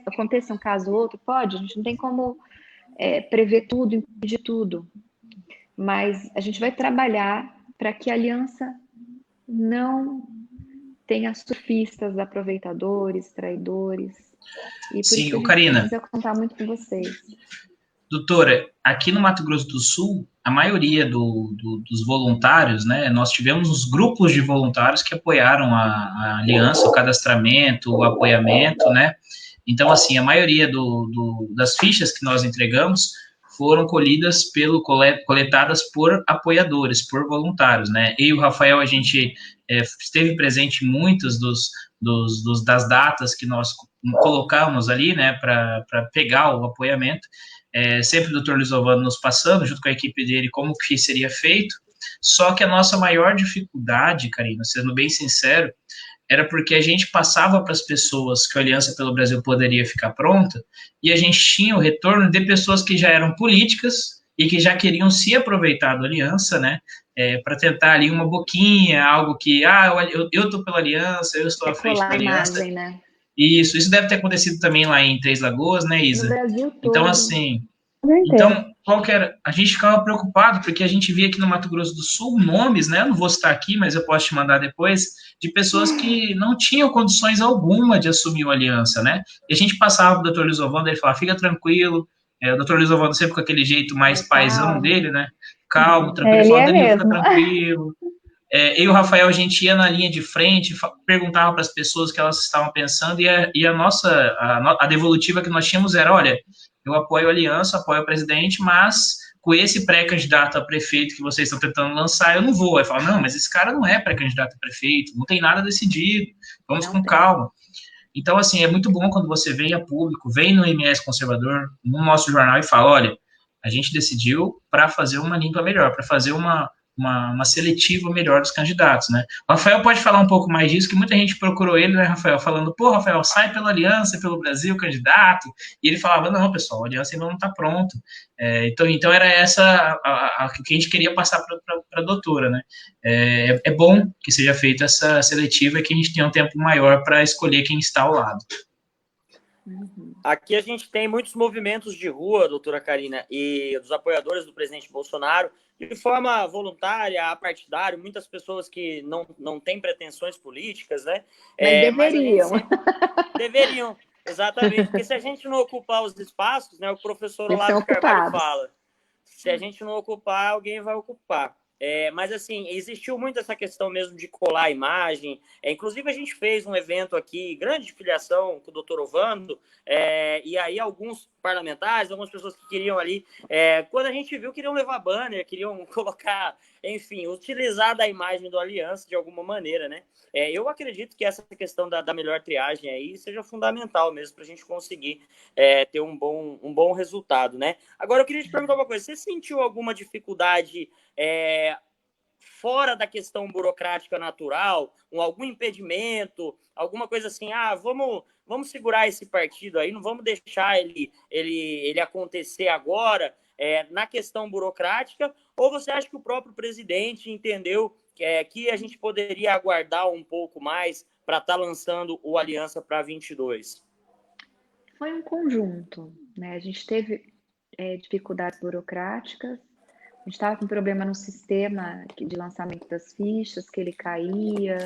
[SPEAKER 4] aconteça um caso ou outro, pode, a gente não tem como prever tudo, impedir tudo, mas a gente vai trabalhar para que a Aliança não tenha surfistas, aproveitadores, traidores, e por
[SPEAKER 1] Sim,
[SPEAKER 4] isso a
[SPEAKER 1] Karina,
[SPEAKER 4] gente precisa contar muito com vocês.
[SPEAKER 1] Doutora, aqui no Mato Grosso do Sul, a maioria dos voluntários, né, nós tivemos os grupos de voluntários que apoiaram a aliança, o cadastramento, o apoiamento, né, então, assim, a maioria das fichas que nós entregamos foram coletadas por apoiadores, por voluntários, né, eu e o Rafael, a gente esteve presente em muitas das datas que nós colocamos ali, né, para pegar o apoiamento, sempre o Dr. Luiz Ovando nos passando, junto com a equipe dele, como que seria feito, Só que a nossa maior dificuldade, Karina, sendo bem sincero, era porque a gente passava para as pessoas que a Aliança pelo Brasil poderia ficar pronta, e a gente tinha o retorno de pessoas que já eram políticas e que já queriam se aproveitar da Aliança, né, para tentar ali uma boquinha, algo que, eu estou pela Aliança, eu estou à frente da Aliança.
[SPEAKER 4] Imagem, né?
[SPEAKER 1] Isso deve ter acontecido também lá em Três Lagoas, né, Isa?
[SPEAKER 4] No Brasil todo.
[SPEAKER 1] Então, assim, qual que era? A gente ficava preocupado, porque a gente via aqui no Mato Grosso do Sul nomes, né? Eu não vou citar aqui, mas eu posso te mandar depois, de pessoas que não tinham condições alguma de assumir uma aliança, né? E a gente passava pro doutor Luiz Ovando, ele falava, fica tranquilo. O doutor Luiz Ovando sempre com aquele jeito mais paisão dele, né? Calmo, tranquilo,
[SPEAKER 4] Ele
[SPEAKER 1] falava,
[SPEAKER 4] é
[SPEAKER 1] Danilo, fica
[SPEAKER 4] mesmo.
[SPEAKER 1] tranquilo. Eu e o Rafael, a gente ia na linha de frente, perguntava para as pessoas o que elas estavam pensando, e a devolutiva que nós tínhamos era, olha, eu apoio a aliança, apoio o presidente, mas com esse pré-candidato a prefeito que vocês estão tentando lançar, eu não vou. Aí fala, não, mas esse cara não é pré-candidato a prefeito, não tem nada decidido, vamos com calma. Então, assim, é muito bom quando você vem a público, vem no MS Conservador, no nosso jornal e fala, olha, a gente decidiu para fazer uma limpa melhor, para fazer uma seletiva melhor dos candidatos, né? O Rafael pode falar um pouco mais disso, que muita gente procurou ele, né, Rafael, falando, pô, Rafael, sai pela Aliança, pelo Brasil, candidato, e ele falava, não, pessoal, a Aliança ainda não está pronta. Então era essa o que a gente queria passar para a doutora, né? É bom que seja feita essa seletiva e que a gente tenha um tempo maior para escolher quem está ao lado.
[SPEAKER 2] Aqui a gente tem muitos movimentos de rua, doutora Karina, e dos apoiadores do presidente Bolsonaro, de forma voluntária, apartidária, muitas pessoas que não têm pretensões políticas, né?
[SPEAKER 4] Mas deveriam.
[SPEAKER 2] Deveriam, exatamente. Porque se a gente não ocupar os espaços, né, o professor Olavo Carvalho fala, se a gente não ocupar, alguém vai ocupar. Mas, assim, existiu muito essa questão mesmo de colar a imagem. Inclusive, a gente fez um evento aqui, grande de filiação com o doutor Ovando, e aí alguns parlamentares, algumas pessoas que queriam ali, quando a gente viu, queriam levar banner, queriam colocar, enfim, utilizar da imagem do Aliança de alguma maneira, né? Eu acredito que essa questão da melhor triagem aí seja fundamental mesmo para a gente conseguir ter um bom resultado, né? Agora, eu queria te perguntar uma coisa. Você sentiu alguma dificuldade fora da questão burocrática natural, algum impedimento, alguma coisa assim, vamos segurar esse partido aí, não vamos deixar ele acontecer agora, na questão burocrática, ou você acha que o próprio presidente entendeu que a gente poderia aguardar um pouco mais para estar lançando o Aliança para 22?
[SPEAKER 4] Foi um conjunto, né? A gente teve dificuldades burocráticas, a gente estava com problema no sistema de lançamento das fichas, que ele caía,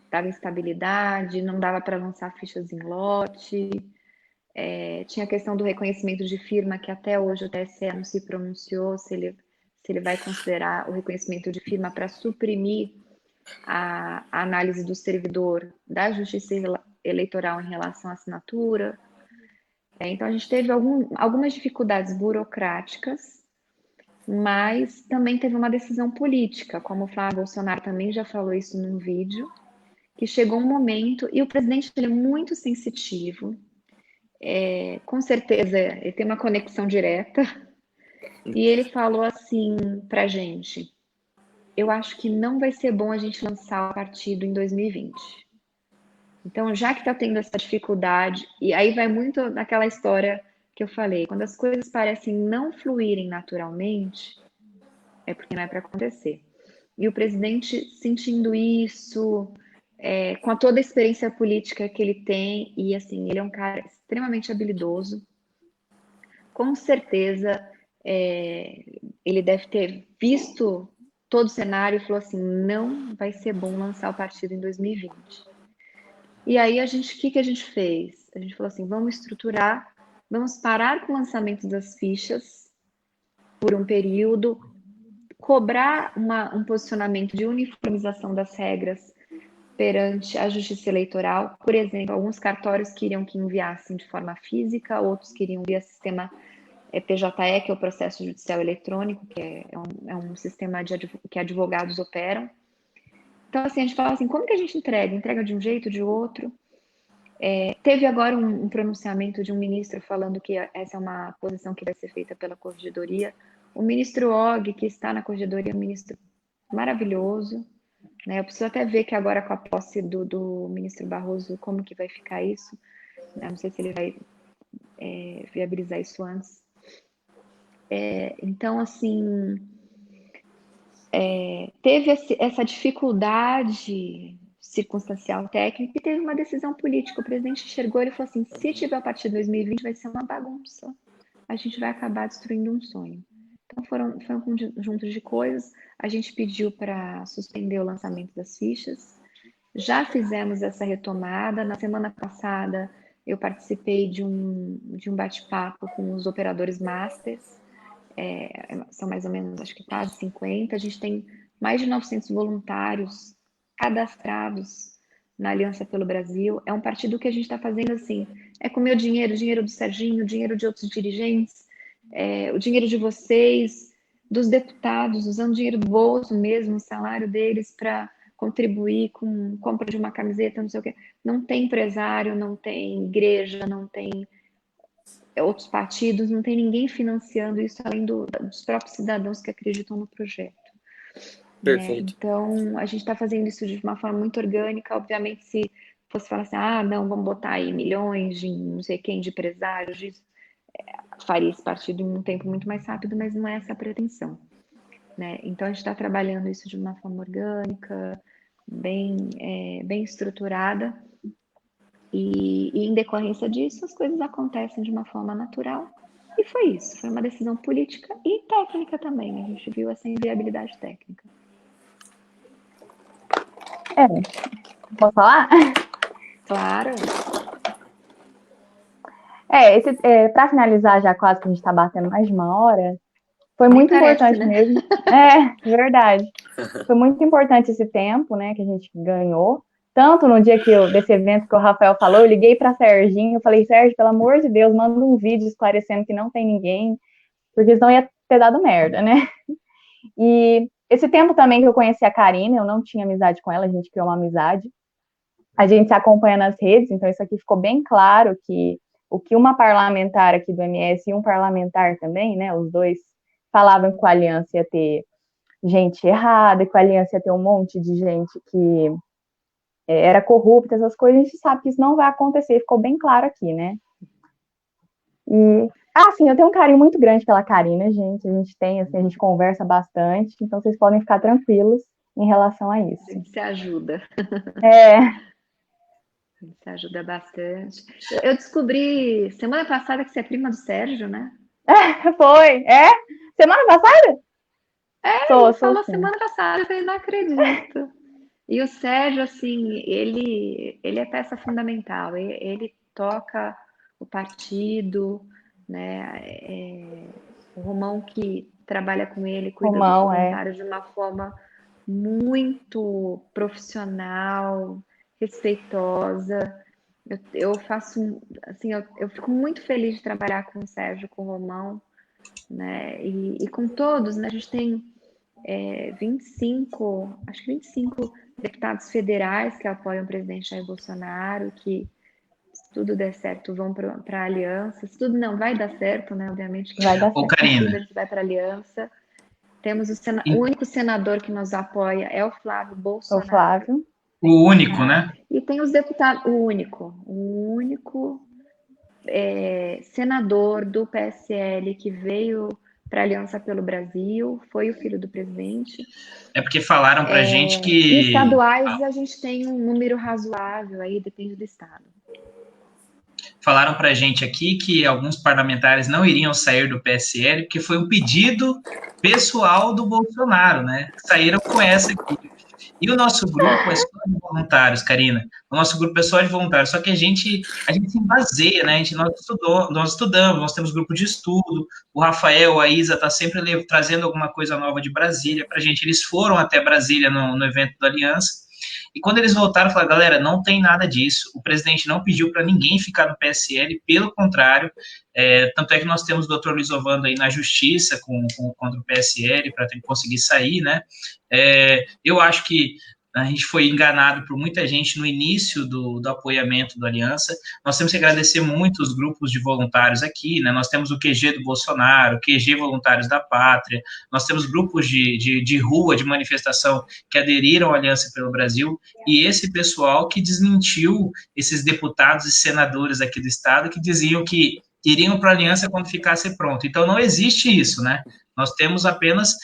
[SPEAKER 4] dava instabilidade, não dava para lançar fichas em lote. Tinha a questão do reconhecimento de firma, que até hoje o TSE não se pronunciou se ele vai considerar o reconhecimento de firma para suprimir a análise do servidor da Justiça Eleitoral em relação à assinatura. Então, a gente teve algumas dificuldades burocráticas, mas também teve uma decisão política, como o Flávio Bolsonaro também já falou isso num vídeo, que chegou um momento, e o presidente ele é muito sensitivo, com certeza ele tem uma conexão direta, e ele falou assim pra gente, eu acho que não vai ser bom a gente lançar o partido em 2020. Então, já que está tendo essa dificuldade, e aí vai muito naquela história que eu falei, quando as coisas parecem não fluírem naturalmente, é porque não é para acontecer. E o presidente sentindo isso, com toda a experiência política que ele tem, e assim, ele é um cara extremamente habilidoso, com certeza ele deve ter visto todo o cenário e falou assim, não vai ser bom lançar o partido em 2020. E aí, o que a gente fez? A gente falou assim, vamos estruturar, vamos parar com o lançamento das fichas por um período, cobrar um posicionamento de uniformização das regras perante a Justiça Eleitoral. Por exemplo, alguns cartórios queriam que enviassem de forma física, outros queriam via sistema PJE, que é o Processo Judicial Eletrônico, que é um sistema que advogados operam. Então, assim, a gente fala assim, como que a gente entrega? Entrega de um jeito, de outro? Teve agora um pronunciamento de um ministro falando que essa é uma posição que vai ser feita pela Corregedoria. O ministro Og, que está na corregedoria, é um ministro maravilhoso, né? Eu preciso até ver que agora com a posse do ministro Barroso, como que vai ficar isso, né? Não sei se ele vai viabilizar isso antes. Então, assim, teve essa dificuldade circunstancial técnica e teve uma decisão política. O presidente enxergou e falou assim, se tiver a partir de 2020 vai ser uma bagunça. A gente vai acabar destruindo um sonho. Então, foi um conjunto de coisas. A gente pediu para suspender o lançamento das fichas. Já fizemos essa retomada. Na semana passada, eu participei de um bate-papo com os operadores masters. São mais ou menos, acho que quase 50. A gente tem mais de 900 voluntários cadastrados na Aliança pelo Brasil. É um partido que a gente está fazendo assim, com o meu dinheiro, o dinheiro do Serginho, o dinheiro de outros dirigentes, o dinheiro de vocês, dos deputados, usando dinheiro do bolso mesmo, o salário deles para contribuir com compra de uma camiseta, não sei o quê. Não tem empresário, não tem igreja, não tem outros partidos, não tem ninguém financiando isso além dos próprios cidadãos que acreditam no projeto.
[SPEAKER 2] Perfeito.
[SPEAKER 4] Então, a gente está fazendo isso de uma forma muito orgânica. Obviamente, se fosse falar assim, não, vamos botar aí milhões de não sei quem, de empresários, disso, faria esse partido em um tempo muito mais rápido, mas não é essa a pretensão, né? Então, a gente está trabalhando isso de uma forma orgânica, bem estruturada, e em decorrência disso, as coisas acontecem de uma forma natural. E foi isso, foi uma decisão política e técnica também. A gente viu essa inviabilidade técnica.
[SPEAKER 3] Posso falar?
[SPEAKER 4] Claro.
[SPEAKER 3] Para finalizar, já quase que a gente está batendo mais de uma hora, foi muito importante, né? Mesmo. Verdade. Foi muito importante esse tempo, né, que a gente ganhou. Tanto no dia desse evento que o Rafael falou, eu liguei para Serginho, eu falei, Sérgio, pelo amor de Deus, manda um vídeo esclarecendo que não tem ninguém, porque senão ia ter dado merda, né? E esse tempo também que eu conheci a Karina, eu não tinha amizade com ela, a gente criou uma amizade. A gente se acompanha nas redes, então isso aqui ficou bem claro que o que uma parlamentar aqui do MS e um parlamentar também, né, os dois falavam que a aliança ia ter gente errada, que a aliança ia ter um monte de gente que era corrupta, essas coisas, a gente sabe que isso não vai acontecer, ficou bem claro aqui, né? E, sim, eu tenho um carinho muito grande pela Karina, gente, a gente conversa bastante, então vocês podem ficar tranquilos em relação a isso.
[SPEAKER 4] A gente se ajuda. A gente se ajuda bastante. Eu descobri semana passada que você é prima do Sérgio, né?
[SPEAKER 3] Foi. Semana passada?
[SPEAKER 4] Ele falou semana passada, eu não acredito. E o Sérgio, assim, ele é peça fundamental. Ele toca o partido, né? O Romão que trabalha com ele, cuida dos voluntários de uma forma muito profissional, respeitosa. Eu faço, assim, eu fico muito feliz de trabalhar com o Sérgio, com o Romão, né? E com todos, né? A gente tem 25 deputados federais que apoiam o presidente Jair Bolsonaro, que se tudo der certo vão para a aliança. Se tudo não vai dar certo, né? Obviamente que
[SPEAKER 3] vai dar certo.
[SPEAKER 1] Karina,
[SPEAKER 4] a gente vai para a aliança. Temos o único senador que nos apoia é o Flávio Bolsonaro.
[SPEAKER 3] O Flávio.
[SPEAKER 1] O único, né?
[SPEAKER 4] E tem os deputados, o único senador do PSL que veio para a Aliança pelo Brasil, foi o filho do presidente.
[SPEAKER 1] É porque falaram para gente que...
[SPEAKER 4] Estaduais a gente tem um número razoável, aí depende do estado.
[SPEAKER 1] Falaram para gente aqui que alguns parlamentares não iriam sair do PSL, porque foi um pedido pessoal do Bolsonaro, né? Saíram com essa aqui. E o nosso grupo é só de voluntários, Karina. O nosso grupo é só de voluntários, só que a gente se baseia, né? Nós estudamos, nós temos grupo de estudo. O Rafael, a Isa tá sempre trazendo alguma coisa nova de Brasília pra gente. Eles foram até Brasília no evento da Aliança. E quando eles voltaram, falaram, galera, não tem nada disso. O presidente não pediu para ninguém ficar no PSL, pelo contrário. Tanto é que nós temos o doutor Luiz Ovando aí na justiça contra o PSL para conseguir sair, né? Eu acho que A gente foi enganado por muita gente no início do apoiamento do Aliança. Nós temos que agradecer muito os grupos de voluntários aqui, né? Nós temos o QG do Bolsonaro, o QG Voluntários da Pátria, nós temos grupos de rua, de manifestação, que aderiram à Aliança pelo Brasil, e esse pessoal que desmentiu esses deputados e senadores aqui do Estado que diziam que iriam para a Aliança quando ficasse pronto. Então, não existe isso, né? Nós temos apenas,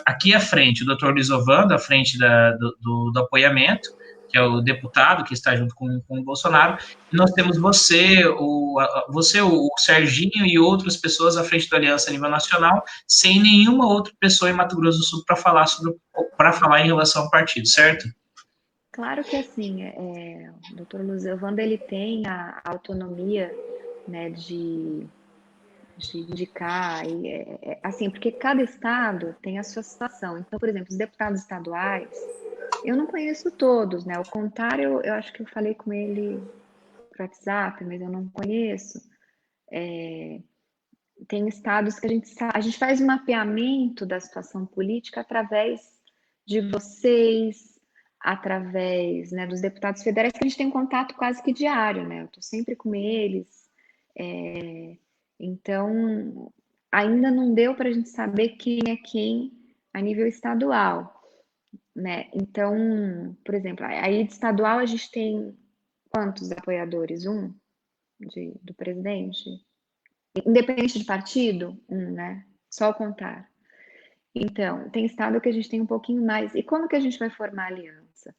[SPEAKER 1] aqui à frente, o doutor Lisovando, à frente do apoiamento, que é o deputado que está junto com o Bolsonaro, e nós temos você, o Serginho e outras pessoas à frente da Aliança a nível nacional, sem nenhuma outra pessoa em Mato Grosso do Sul para falar em relação ao partido, certo?
[SPEAKER 4] Claro que assim, o doutor Lisovando, ele tem a autonomia, né, de indicar, assim, porque cada estado tem a sua situação. Então, por exemplo, os deputados estaduais, eu não conheço todos, né? O Contar, eu acho que eu falei com ele por WhatsApp, mas eu não conheço. Tem estados que a gente faz um mapeamento da situação política através de vocês, através, né, dos deputados federais, que a gente tem um contato quase que diário, né? Eu estou sempre com eles. Então, ainda não deu para a gente saber quem é quem a nível estadual, né? Então, por exemplo, aí de estadual a gente tem quantos apoiadores? Do presidente? Independente de partido? Né? Só o Contar. Então, tem estado que a gente tem um pouquinho mais. E como que a gente vai formar a aliança?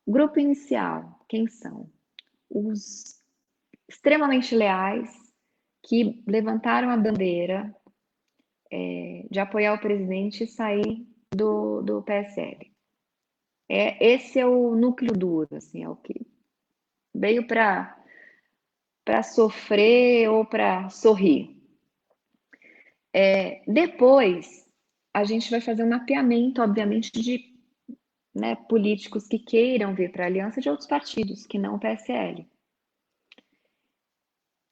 [SPEAKER 4] Grupo inicial, quem são? Os extremamente leais, que levantaram a bandeira de apoiar o presidente e sair do PSL. Esse é o núcleo duro, assim, é o que veio para sofrer ou para sorrir. Depois, a gente vai fazer um mapeamento, obviamente, de, né, políticos que queiram vir para a aliança de outros partidos, que não o PSL.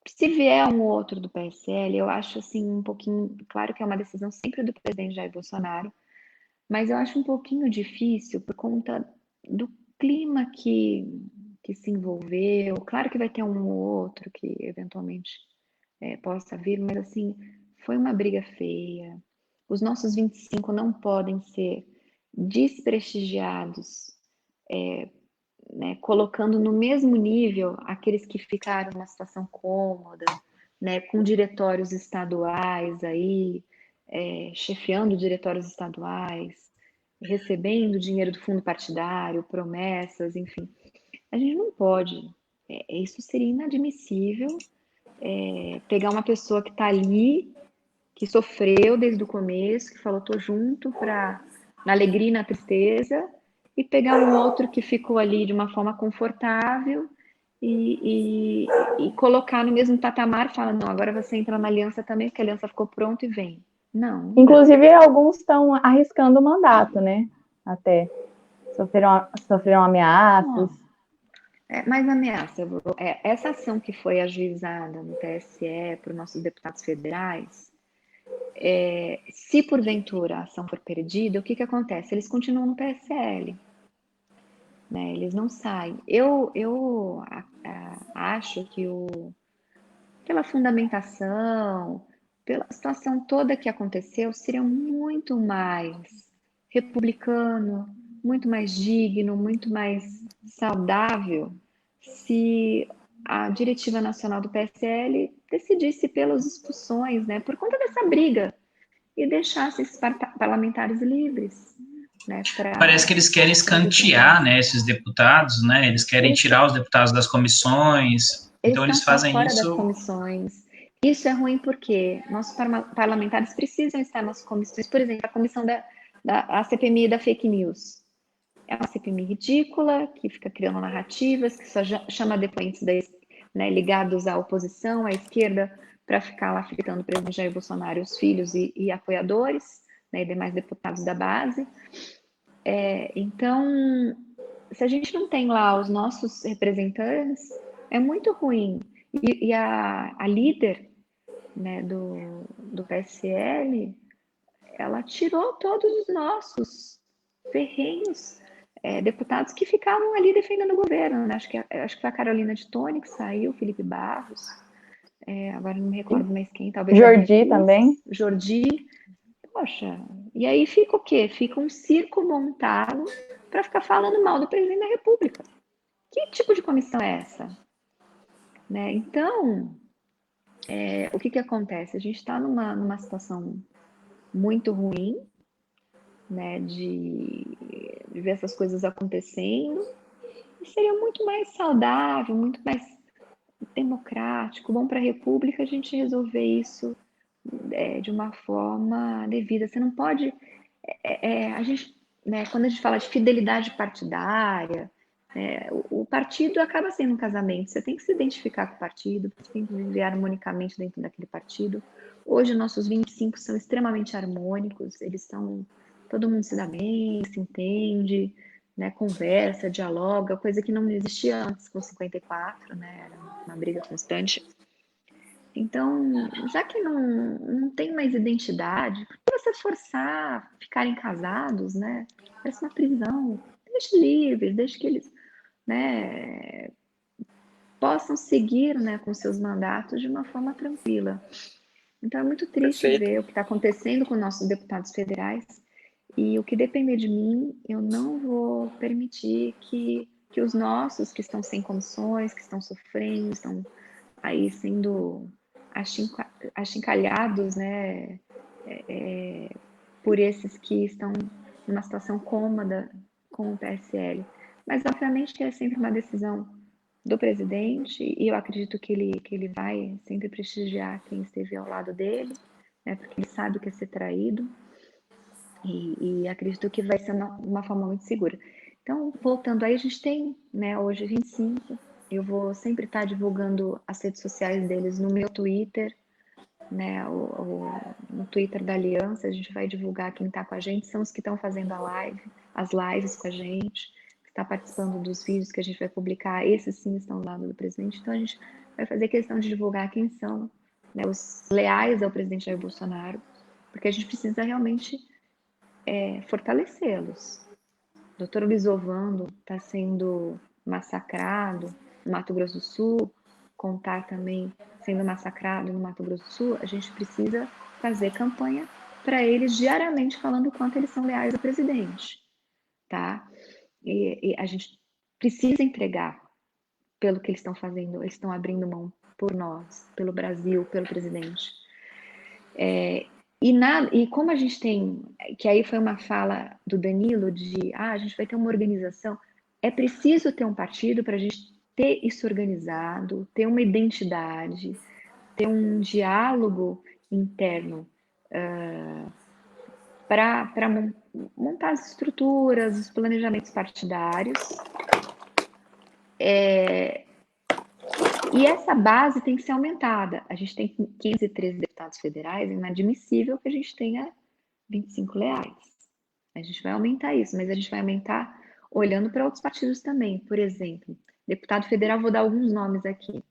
[SPEAKER 4] Se vier um outro do PSL, eu acho assim um pouquinho, claro que é uma decisão sempre do presidente Jair Bolsonaro, mas eu acho um pouquinho difícil por conta do clima que se envolveu. Claro que vai ter um ou outro que eventualmente possa vir, mas assim, foi uma briga feia. Os nossos 25 não podem ser desprestigiados, né, colocando no mesmo nível aqueles que ficaram numa situação cômoda, né, com diretórios estaduais aí, chefiando diretórios estaduais, recebendo dinheiro do fundo partidário, promessas, enfim. A gente não pode. Isso seria inadmissível. Pegar uma pessoa que está ali, que sofreu desde o começo, que falou, tô junto na alegria e na tristeza, e pegar um outro que ficou ali de uma forma confortável e colocar no mesmo patamar e falar, não, agora você entra na aliança também, porque a aliança ficou pronta e vem. Não.
[SPEAKER 3] Inclusive, alguns estão arriscando o mandato, né? Até sofreram ameaças.
[SPEAKER 4] Mas ameaça, essa ação que foi ajuizada no TSE para os nossos deputados federais, se porventura a ação for perdida, o que acontece? Eles continuam no PSL, né? Eles não saem. Eu acho que pela fundamentação, pela situação toda que aconteceu, seria muito mais republicano, muito mais digno, muito mais saudável se a diretiva nacional do PSL decidisse pelas expulsões, né, por conta dessa briga, e deixasse esses parlamentares livres. Né,
[SPEAKER 1] Parece que eles querem escantear, né, esses deputados, né, eles querem tirar os deputados das comissões, então eles fazem
[SPEAKER 4] fora
[SPEAKER 1] isso...
[SPEAKER 4] das comissões. Isso é ruim porque nossos parlamentares precisam estar nas comissões, por exemplo, a comissão da CPMI da fake news. É uma CPMI ridícula, que fica criando narrativas, que só chama depoentes ligados à oposição, à esquerda, para ficar lá fritando o presidente Jair Bolsonaro, os filhos e apoiadores, né, e demais deputados da base. Então, se a gente não tem lá os nossos representantes, é muito ruim. E a líder, né, do PSL, ela tirou todos os nossos ferrenhos deputados que ficavam ali defendendo o governo, né? Acho que foi a Carolina de Tone que saiu, Felipe Barros, agora não me recordo mais quem, talvez
[SPEAKER 3] Jordi também.
[SPEAKER 4] Jordi. Poxa, e aí fica o quê? Fica um circo montado para ficar falando mal do presidente da República. Que tipo de comissão é essa? Né? Então, o que acontece? A gente está numa situação muito ruim, né, de ver essas coisas acontecendo, e seria muito mais saudável, muito mais democrático, bom para a República a gente resolver isso de uma forma devida. Você não pode, a gente, né, quando a gente fala de fidelidade partidária, o partido acaba sendo um casamento. Você tem que se identificar com o partido, você tem que viver harmonicamente dentro daquele partido. Hoje, nossos 25 são extremamente harmônicos, eles são. Todo mundo se dá bem, se entende, né, conversa, dialoga, coisa que não existia antes com 54, né? Era uma briga constante. Então, já que não tem mais identidade, por que você forçar ficarem casados, né? Parece uma prisão. Deixe livres, deixe que eles, né, possam seguir, né, com seus mandatos de uma forma tranquila. Então, é muito triste ver o que está acontecendo com nossos deputados federais. E o que depender de mim, eu não vou permitir que os nossos, que estão sem comissões, que estão sofrendo, estão aí sendo achincalhados, né, por esses que estão numa situação cômoda com o PSL. Mas, obviamente, que é sempre uma decisão do presidente, e eu acredito que ele vai sempre prestigiar quem esteve ao lado dele, né, porque ele sabe o que é ser traído, e acredito que vai ser uma forma muito segura. Então, voltando aí, a gente tem, né, hoje 25, eu vou sempre estar divulgando as redes sociais deles no meu Twitter, né, no Twitter da Aliança, a gente vai divulgar quem está com a gente, são os que estão fazendo as lives com a gente, que está participando dos vídeos que a gente vai publicar, esses sim estão do lado do presidente, então a gente vai fazer questão de divulgar quem são, né, os leais ao presidente Jair Bolsonaro, porque a gente precisa realmente fortalecê-los. O doutor Luiz Ovando está sendo massacrado no Mato Grosso do Sul, Contar também sendo massacrado no Mato Grosso do Sul, a gente precisa fazer campanha para eles diariamente falando o quanto eles são leais ao presidente, tá? E a gente precisa entregar pelo que eles estão fazendo, eles estão abrindo mão por nós, pelo Brasil, pelo presidente. E como a gente tem, que aí foi uma fala do Danilo de, a gente vai ter uma organização, é preciso ter um partido para a gente ter isso organizado, ter uma identidade, ter um diálogo interno para montar as estruturas, os planejamentos partidários. E essa base tem que ser aumentada. A gente tem 513 deputados federais, é inadmissível que a gente tenha 25 leais. A gente vai aumentar isso, mas a gente vai aumentar olhando para outros partidos também. Por exemplo, deputado federal, vou dar alguns nomes aqui.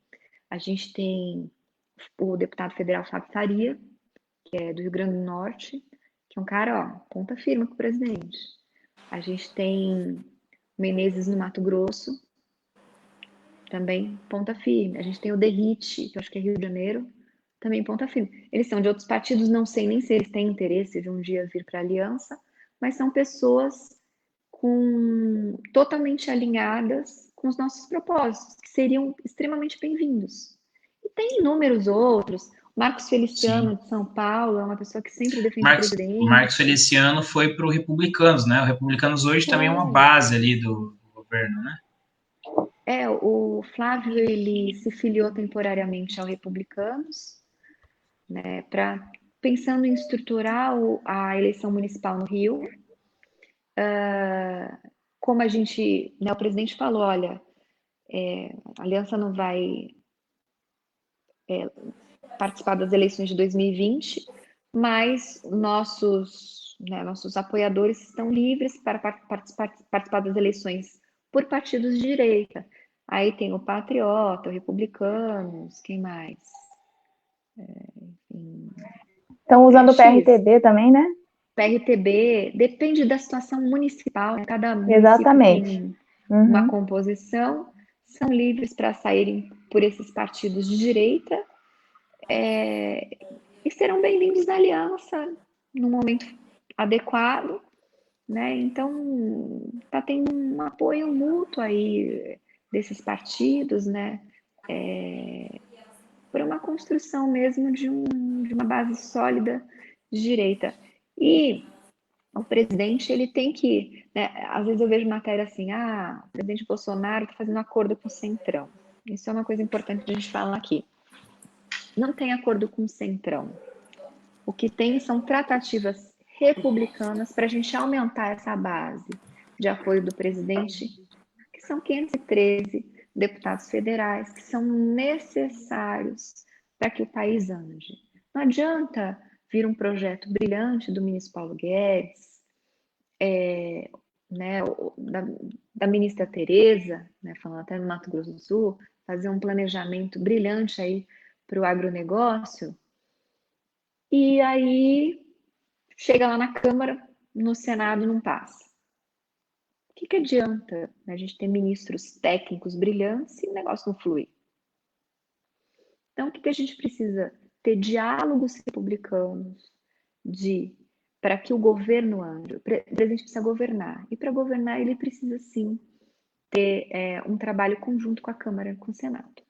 [SPEAKER 4] A gente tem o deputado federal Fábio Faria, que é do Rio Grande do Norte, que é um cara, ponta firme com o presidente. A gente tem Menezes no Mato Grosso, também ponta firme. A gente tem o Derrite, que eu acho que é Rio de Janeiro, também ponta firme. Eles são de outros partidos, não sei nem se eles têm interesse de um dia vir para a aliança, mas são pessoas totalmente alinhadas com os nossos propósitos, que seriam extremamente bem-vindos. E tem inúmeros outros. Marcos Feliciano, de São Paulo, é uma pessoa que sempre defende o presidente.
[SPEAKER 1] Marcos Feliciano foi para o Republicanos, né? O Republicanos hoje também é uma base ali do governo, né?
[SPEAKER 4] O Flávio, ele se filiou temporariamente ao Republicanos, né, pensando em estruturar a eleição municipal no Rio. Como a gente, né, o presidente falou, olha, a aliança não vai participar das eleições de 2020, mas nossos apoiadores estão livres para participar das eleições por partidos de direita. Aí tem o Patriota, o Republicanos, quem mais?
[SPEAKER 3] Estão usando o PRTB também, né?
[SPEAKER 4] PRTB, depende da situação municipal, né? Cada município
[SPEAKER 5] Exatamente.
[SPEAKER 4] tem
[SPEAKER 5] Uhum.
[SPEAKER 4] uma composição, são livres para saírem por esses partidos de direita, e serão bem-vindos à aliança no momento adequado, né? Então, está tendo um apoio mútuo aí desses partidos, né? Por uma construção mesmo de uma base sólida de direita. E o presidente, ele tem que, né, às vezes eu vejo matéria assim, o presidente Bolsonaro está fazendo acordo com o Centrão. Isso é uma coisa importante de a gente falar aqui. Não tem acordo com o Centrão. O que tem são tratativas republicanas para a gente aumentar essa base de apoio do presidente, que são 513 deputados federais, que são necessários para que o país ande. Não adianta vir um projeto brilhante do ministro Paulo Guedes, né, da ministra Tereza, né, falando até no Mato Grosso do Sul, fazer um planejamento brilhante aí para o agronegócio, e aí chega lá na Câmara, no Senado não passa. O que adianta, né, a gente ter ministros técnicos brilhantes se o negócio não flui? Então, o que a gente precisa? Ter diálogos republicanos para que o governo ande. O presidente precisa governar. E para governar, ele precisa, sim, ter um trabalho conjunto com a Câmara e com o Senado.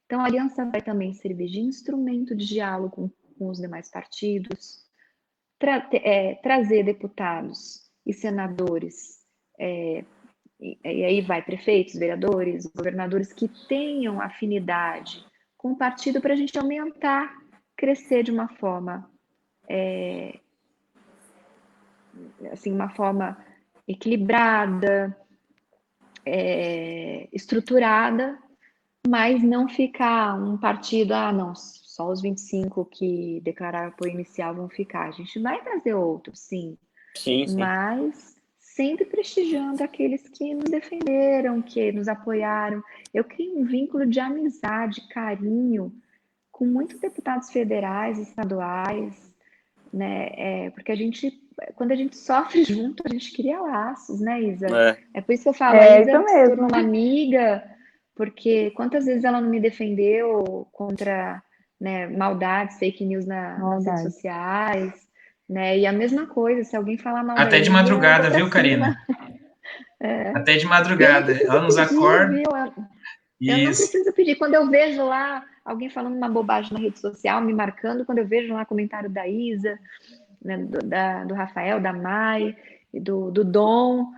[SPEAKER 4] Então, a aliança vai também servir de instrumento de diálogo com os demais partidos, trazer deputados e senadores, e aí vai prefeitos, vereadores, governadores que tenham afinidade com o partido para a gente aumentar, crescer de uma forma, assim, uma forma equilibrada, estruturada, mas não ficar um partido, não, só os 25 que declararam apoio inicial vão ficar. A gente vai trazer outros, sim.
[SPEAKER 2] Sim.
[SPEAKER 4] Mas sempre prestigiando aqueles que nos defenderam, que nos apoiaram. Eu crio um vínculo de amizade, carinho, com muitos deputados federais, estaduais, né? Porque quando a gente sofre junto, a gente cria laços, né, Isa? É por isso que eu falo, a Isa se tornou uma amiga, porque quantas vezes ela não me defendeu contra, né, maldades, fake news nas redes sociais, né? E a mesma coisa, se alguém falar mal
[SPEAKER 1] até de madrugada, viu, Karina? Até de madrugada. Ela nos acorda.
[SPEAKER 4] Eu não preciso pedir. Quando eu vejo lá alguém falando uma bobagem na rede social, me marcando, quando eu vejo lá comentário da Isa, né, do Rafael, da Mai, do Dom,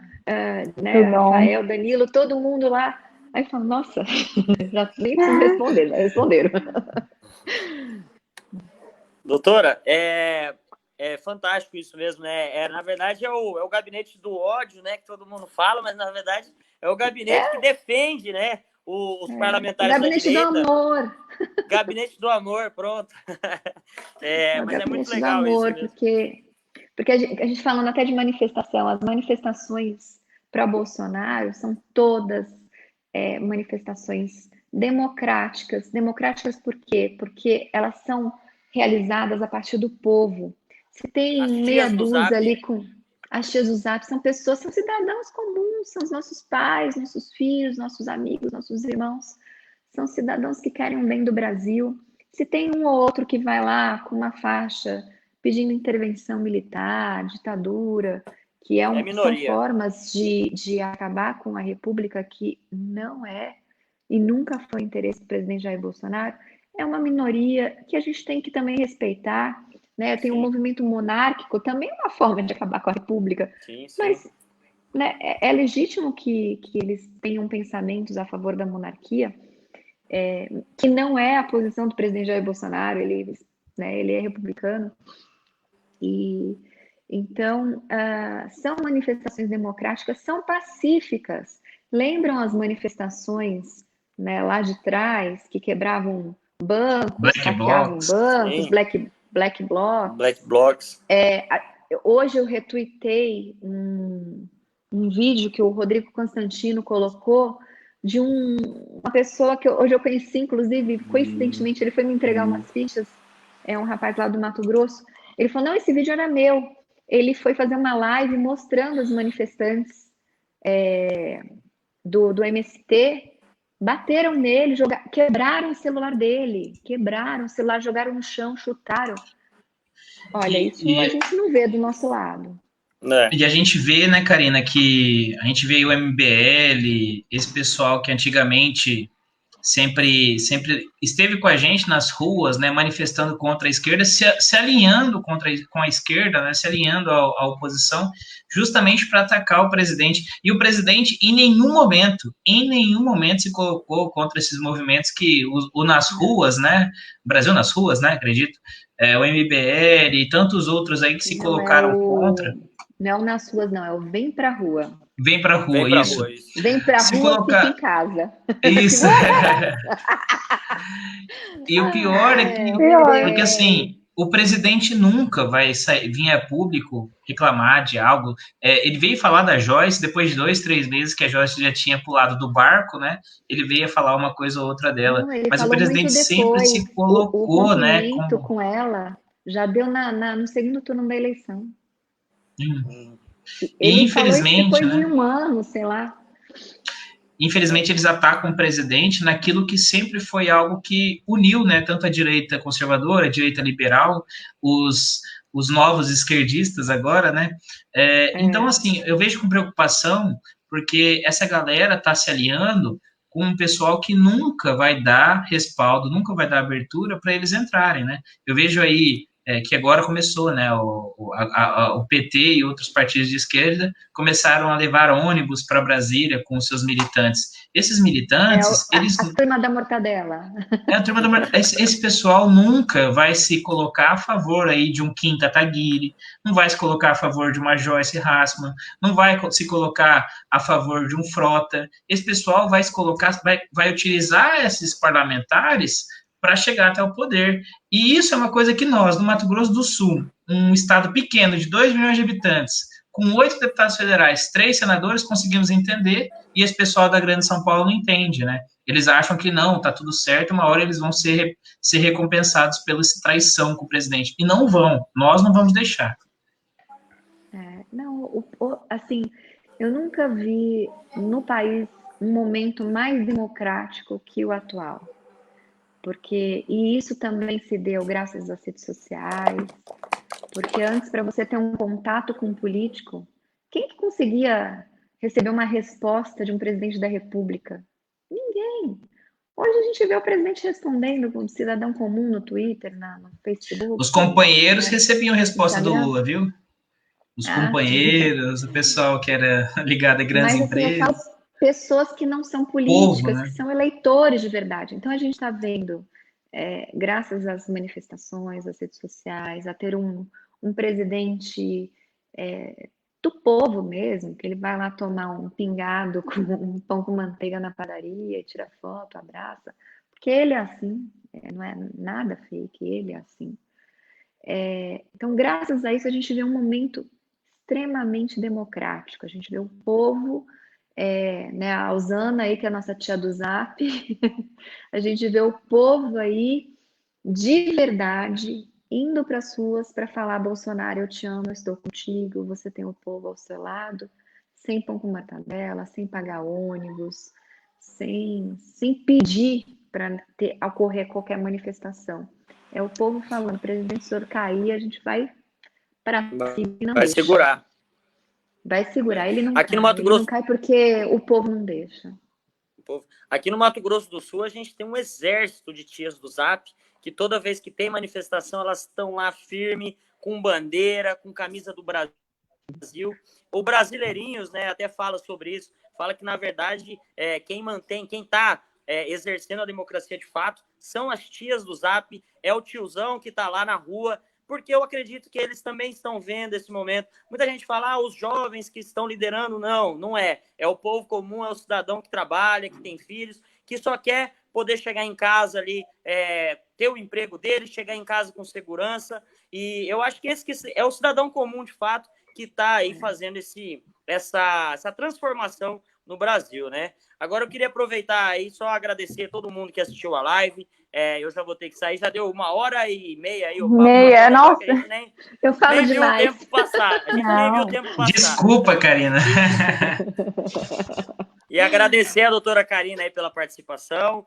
[SPEAKER 4] né, Rafael, Danilo, todo mundo lá. Aí eu falo, nossa, já nem preciso responder, já responderam.
[SPEAKER 2] Doutora, é fantástico isso mesmo, né? Na verdade, é o gabinete do ódio, né? Que todo mundo fala, mas na verdade é o gabinete que defende, né? Os parlamentares da direita.
[SPEAKER 4] Gabinete do amor.
[SPEAKER 2] Gabinete do amor, pronto. Mas é muito legal
[SPEAKER 4] do amor,
[SPEAKER 2] isso mesmo.
[SPEAKER 4] Porque a gente falando até de manifestação, as manifestações pró-Bolsonaro são todas manifestações democráticas. Democráticas por quê? Porque elas são realizadas a partir do povo. Se tem meia dúzia ali com as tias do Zap, são pessoas, são cidadãos comuns, são os nossos pais, nossos filhos, nossos amigos, nossos irmãos. São cidadãos que querem o bem do Brasil. Se tem um ou outro que vai lá com uma faixa pedindo intervenção militar, ditadura, que são formas de acabar com a República, que não é e nunca foi interesse do presidente Jair Bolsonaro, é uma minoria que a gente tem que também respeitar, né? Tem um movimento monárquico, também é uma forma de acabar com a República, mas, né, é legítimo que eles tenham pensamentos a favor da monarquia, que não é a posição do presidente Jair Bolsonaro, ele é republicano, e então são manifestações democráticas, são pacíficas. Lembram as manifestações, né, lá de trás, que quebravam bancos, hackeavam bancos, black blocs. Hoje eu retuitei um vídeo que o Rodrigo Constantino colocou de uma pessoa que hoje eu conheci, inclusive, coincidentemente, ele foi me entregar umas fichas, um rapaz lá do Mato Grosso. Ele falou, não, esse vídeo era meu. ele foi fazer uma live mostrando os manifestantes do MST, bateram nele, quebraram o celular dele, jogaram no chão, chutaram. Olha, isso a gente não vê do nosso lado.
[SPEAKER 1] E a gente vê, né, Karina, que a gente vê o MBL, esse pessoal que antigamente sempre esteve com a gente nas ruas, né, manifestando contra a esquerda, se alinhando com a esquerda, né, se alinhando à oposição, justamente para atacar o presidente. E o presidente, em nenhum momento se colocou contra esses movimentos que o Nas Ruas, né, Brasil nas Ruas, né, acredito, o MBL e tantos outros aí que se colocaram contra.
[SPEAKER 4] Não é o Nas Ruas, não, é o Vem Pra Rua.
[SPEAKER 1] Vem pra rua, isso.
[SPEAKER 4] Vem pra rua, fica em casa.
[SPEAKER 1] Isso. E o pior é que, porque assim, o presidente nunca vai vir a público reclamar de algo. Ele veio falar da Joyce, depois de 2, 3 meses que a Joyce já tinha pulado do barco, né? Ele veio a falar uma coisa ou outra dela.
[SPEAKER 4] Não,
[SPEAKER 1] mas o presidente sempre se colocou, né?
[SPEAKER 4] O com ela já deu no segundo turno da eleição. Ele
[SPEAKER 1] infelizmente,
[SPEAKER 4] falou isso depois de um ano, sei lá.
[SPEAKER 1] Infelizmente, eles atacam o presidente naquilo que sempre foi algo que uniu, né, tanto a direita conservadora, a direita liberal, os novos esquerdistas agora, né? Então, assim, eu vejo com preocupação, porque essa galera está se aliando com um pessoal que nunca vai dar respaldo, nunca vai dar abertura para eles entrarem, né? Eu vejo aí que agora começou, né, o PT e outros partidos de esquerda começaram a levar ônibus para Brasília com seus militantes. Esses militantes,
[SPEAKER 4] a turma da mortadela.
[SPEAKER 1] Esse pessoal nunca vai se colocar a favor aí de um Kim Kataguiri, não vai se colocar a favor de uma Joyce Hasselman, não vai se colocar a favor de um Frota. Esse pessoal vai se colocar, vai utilizar esses parlamentares para chegar até o poder. E isso é uma coisa que nós, no Mato Grosso do Sul, um estado pequeno de 2 milhões de habitantes, com 8 deputados federais, 3 senadores, conseguimos entender, e esse pessoal da Grande São Paulo não entende, né? Eles acham que não, tá tudo certo, uma hora eles vão ser recompensados pela traição com o presidente. E não vão, nós não vamos deixar.
[SPEAKER 4] Assim, eu nunca vi no país um momento mais democrático que o atual. E isso também se deu graças às redes sociais, porque antes, para você ter um contato com um político, quem que conseguia receber uma resposta de um presidente da República? Ninguém. Hoje a gente vê o presidente respondendo como cidadão comum no Twitter, no Facebook.
[SPEAKER 1] Os companheiros recebiam resposta do Lula, viu? Os companheiros, o pessoal que era ligado a grandes empresas.
[SPEAKER 4] Aquelas pessoas que não são políticas, que são eleitores de verdade. Então, a gente está vendo, graças às manifestações, às redes sociais, a ter um presidente do povo mesmo, que ele vai lá tomar um pingado com um pão com manteiga na padaria, tira foto, abraça, porque ele é assim, não é nada fake, ele é assim. Então, graças a isso, a gente vê um momento extremamente democrático, a gente vê o povo... né, a Usana aí, que é a nossa tia do Zap, a gente vê o povo aí, de verdade, indo para as ruas para falar: Bolsonaro, eu te amo, eu estou contigo, você tem o povo ao seu lado, sem pão com mortadela, sem pagar ônibus, sem pedir para ocorrer qualquer manifestação. É o povo falando: presidente, se o senhor cair, a gente vai para cima e não
[SPEAKER 2] vai
[SPEAKER 4] deixa.
[SPEAKER 2] segurar.
[SPEAKER 4] Vai segurar, ele não
[SPEAKER 2] aqui
[SPEAKER 4] cai.
[SPEAKER 2] No Mato Grosso...
[SPEAKER 4] Ele não cai porque o povo não deixa.
[SPEAKER 2] Aqui no Mato Grosso do Sul, a gente tem um exército de tias do Zap, que toda vez que tem manifestação, elas estão lá firme, com bandeira, com camisa do Brasil. O Brasileirinhos, né, até fala sobre isso, fala que, na verdade, quem está exercendo a democracia de fato, são as tias do Zap, é o tiozão que está lá na rua, porque eu acredito que eles também estão vendo esse momento. Muita gente fala, os jovens que estão liderando. Não é. É o povo comum, é o cidadão que trabalha, que tem filhos, que só quer poder chegar em casa ali, ter o emprego dele, chegar em casa com segurança. E eu acho que esse é o cidadão comum, de fato, que está aí fazendo essa transformação no Brasil, né? Agora eu queria aproveitar aí, só agradecer a todo mundo que assistiu a live. Eu já vou ter que sair, já deu 1h30 aí. O papo
[SPEAKER 4] Meia, nossa,
[SPEAKER 2] a gente nem
[SPEAKER 4] eu falo
[SPEAKER 2] viu o
[SPEAKER 4] demais.
[SPEAKER 2] tempo passar. A gente nem viu o tempo passar.
[SPEAKER 1] Desculpa, Karina.
[SPEAKER 2] E agradecer a doutora Karina aí pela participação,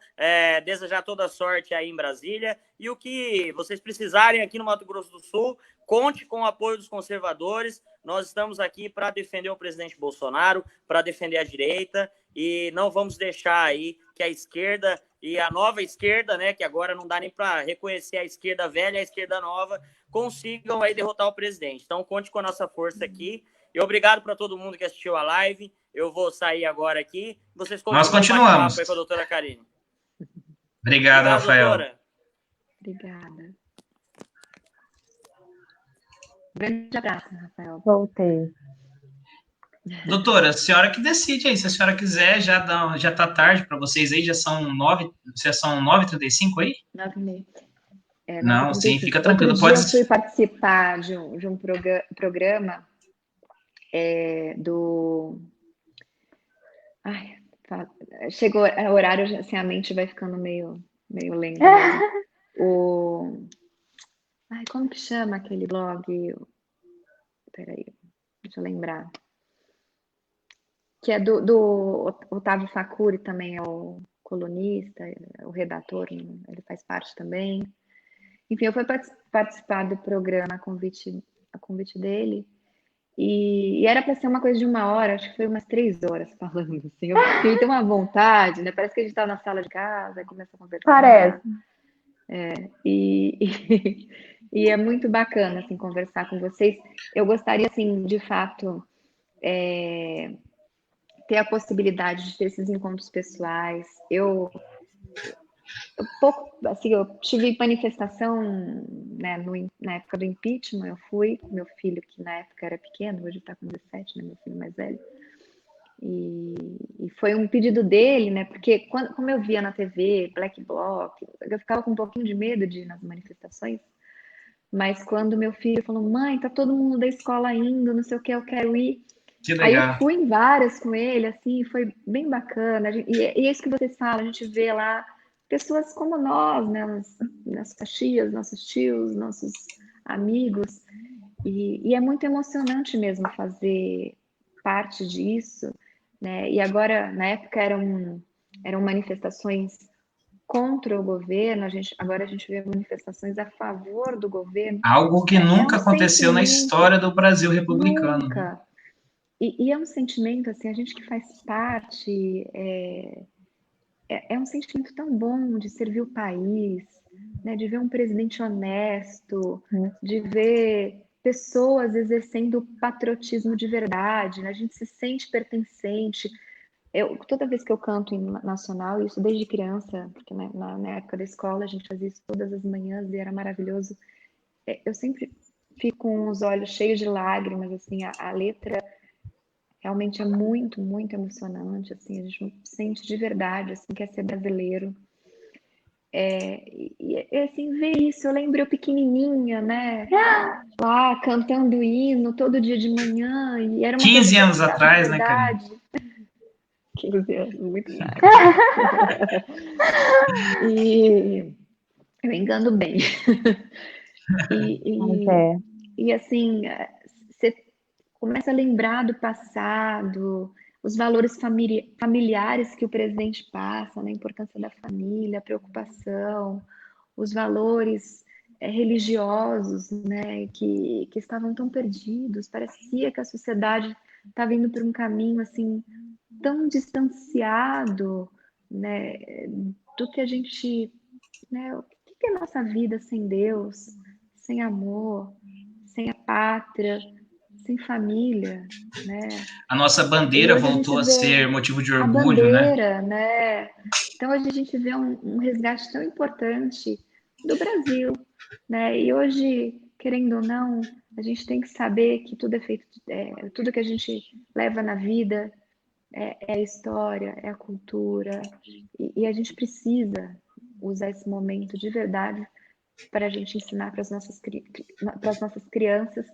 [SPEAKER 2] desejar toda sorte aí em Brasília, e o que vocês precisarem aqui no Mato Grosso do Sul, conte com o apoio dos conservadores. Nós estamos aqui para defender o presidente Bolsonaro, para defender a direita, e não vamos deixar aí que a esquerda e a nova esquerda, né, que agora não dá nem para reconhecer a esquerda velha e a esquerda nova, consigam aí derrotar o presidente. Então, conte com a nossa força aqui. E obrigado para todo mundo que assistiu a live. Eu vou sair agora aqui. Vocês
[SPEAKER 1] Nós
[SPEAKER 2] continuam o
[SPEAKER 1] continuamos.
[SPEAKER 2] bate-papo aí com a doutora Karine.
[SPEAKER 1] Obrigado, Rafael.
[SPEAKER 2] Doutora.
[SPEAKER 4] Obrigada. Grande abraço, Rafael.
[SPEAKER 5] Voltei.
[SPEAKER 1] Doutora, a senhora que decide aí. Se a senhora quiser, já tá tarde para vocês aí. Já são 9h35 aí?
[SPEAKER 4] 9h30.
[SPEAKER 1] Não, sim, fica tranquilo.
[SPEAKER 4] Outro dia eu fui participar de um programa do... Ai, chegou o horário, assim, a mente vai ficando meio lenta. Ai, como que chama aquele blog? Peraí, deixa eu lembrar. Que é do Otávio Facuri, também é o colunista, o redator, ele faz parte também. Enfim, eu fui participar do programa a convite dele, e era para ser uma coisa de 1 hora, acho que foi umas 3 horas falando, assim. Eu fiquei tão à vontade, né? Parece que a gente está na sala de casa, e começa a conversar.
[SPEAKER 5] Parece.
[SPEAKER 4] E é muito bacana, assim, conversar com vocês. Eu gostaria, assim, de fato, ter a possibilidade de ter esses encontros pessoais. Eu tive manifestação, né, na época do impeachment. Eu fui com meu filho, que na época era pequeno, hoje está com 17, né, meu filho mais velho. E foi um pedido dele, né? Porque como eu via na TV, Black Bloc, eu ficava com um pouquinho de medo de ir nas manifestações. Mas quando meu filho falou, mãe, tá todo mundo da escola indo, não sei o que, eu quero ir.
[SPEAKER 1] Que legal.
[SPEAKER 4] Aí eu fui em várias com ele, assim, foi bem bacana. E é isso que vocês falam, a gente vê lá pessoas como nós, né? Nossas tias, nossos tios, nossos amigos. E é muito emocionante mesmo fazer parte disso, né? E agora, na época, eram manifestações contra o governo, agora a gente vê manifestações a favor do governo.
[SPEAKER 1] Algo que nunca aconteceu na história do Brasil republicano.
[SPEAKER 4] Nunca. E é um sentimento, assim, a gente que faz parte, é um sentimento tão bom de servir o país, né? De ver um presidente honesto, de ver pessoas exercendo patriotismo de verdade, né? A gente se sente pertencente. Toda vez que eu canto em nacional, isso desde criança, porque na época da escola a gente fazia isso todas as manhãs e era maravilhoso. Eu sempre fico com os olhos cheios de lágrimas, assim, a letra realmente é muito, muito emocionante, assim, a gente sente de verdade, assim, quer ser brasileiro. E assim, ver isso, eu lembro eu pequenininha, né, lá cantando hino todo dia de manhã, e era uma
[SPEAKER 1] 15
[SPEAKER 4] coisa
[SPEAKER 1] anos atrás, né, Karine?
[SPEAKER 4] 15 anos, muito mais. E eu engano bem. E assim, você começa a lembrar do passado, os valores familiares que o presidente passa, né? A importância da família, a preocupação, os valores religiosos, né? Que estavam tão perdidos. Parecia que a sociedade estava indo por um caminho assim tão distanciado, né? Do que a gente, né? O que é a nossa vida sem Deus, sem amor, sem a pátria, sem família, né?
[SPEAKER 1] A nossa bandeira voltou a ser motivo de orgulho,
[SPEAKER 4] a bandeira, né? Então hoje a gente vê um resgate tão importante do Brasil, né? E hoje, querendo ou não, a gente tem que saber que tudo é feito, tudo que a gente leva na vida é a história, é a cultura, e a gente precisa usar esse momento de verdade para a gente ensinar para as nossas crianças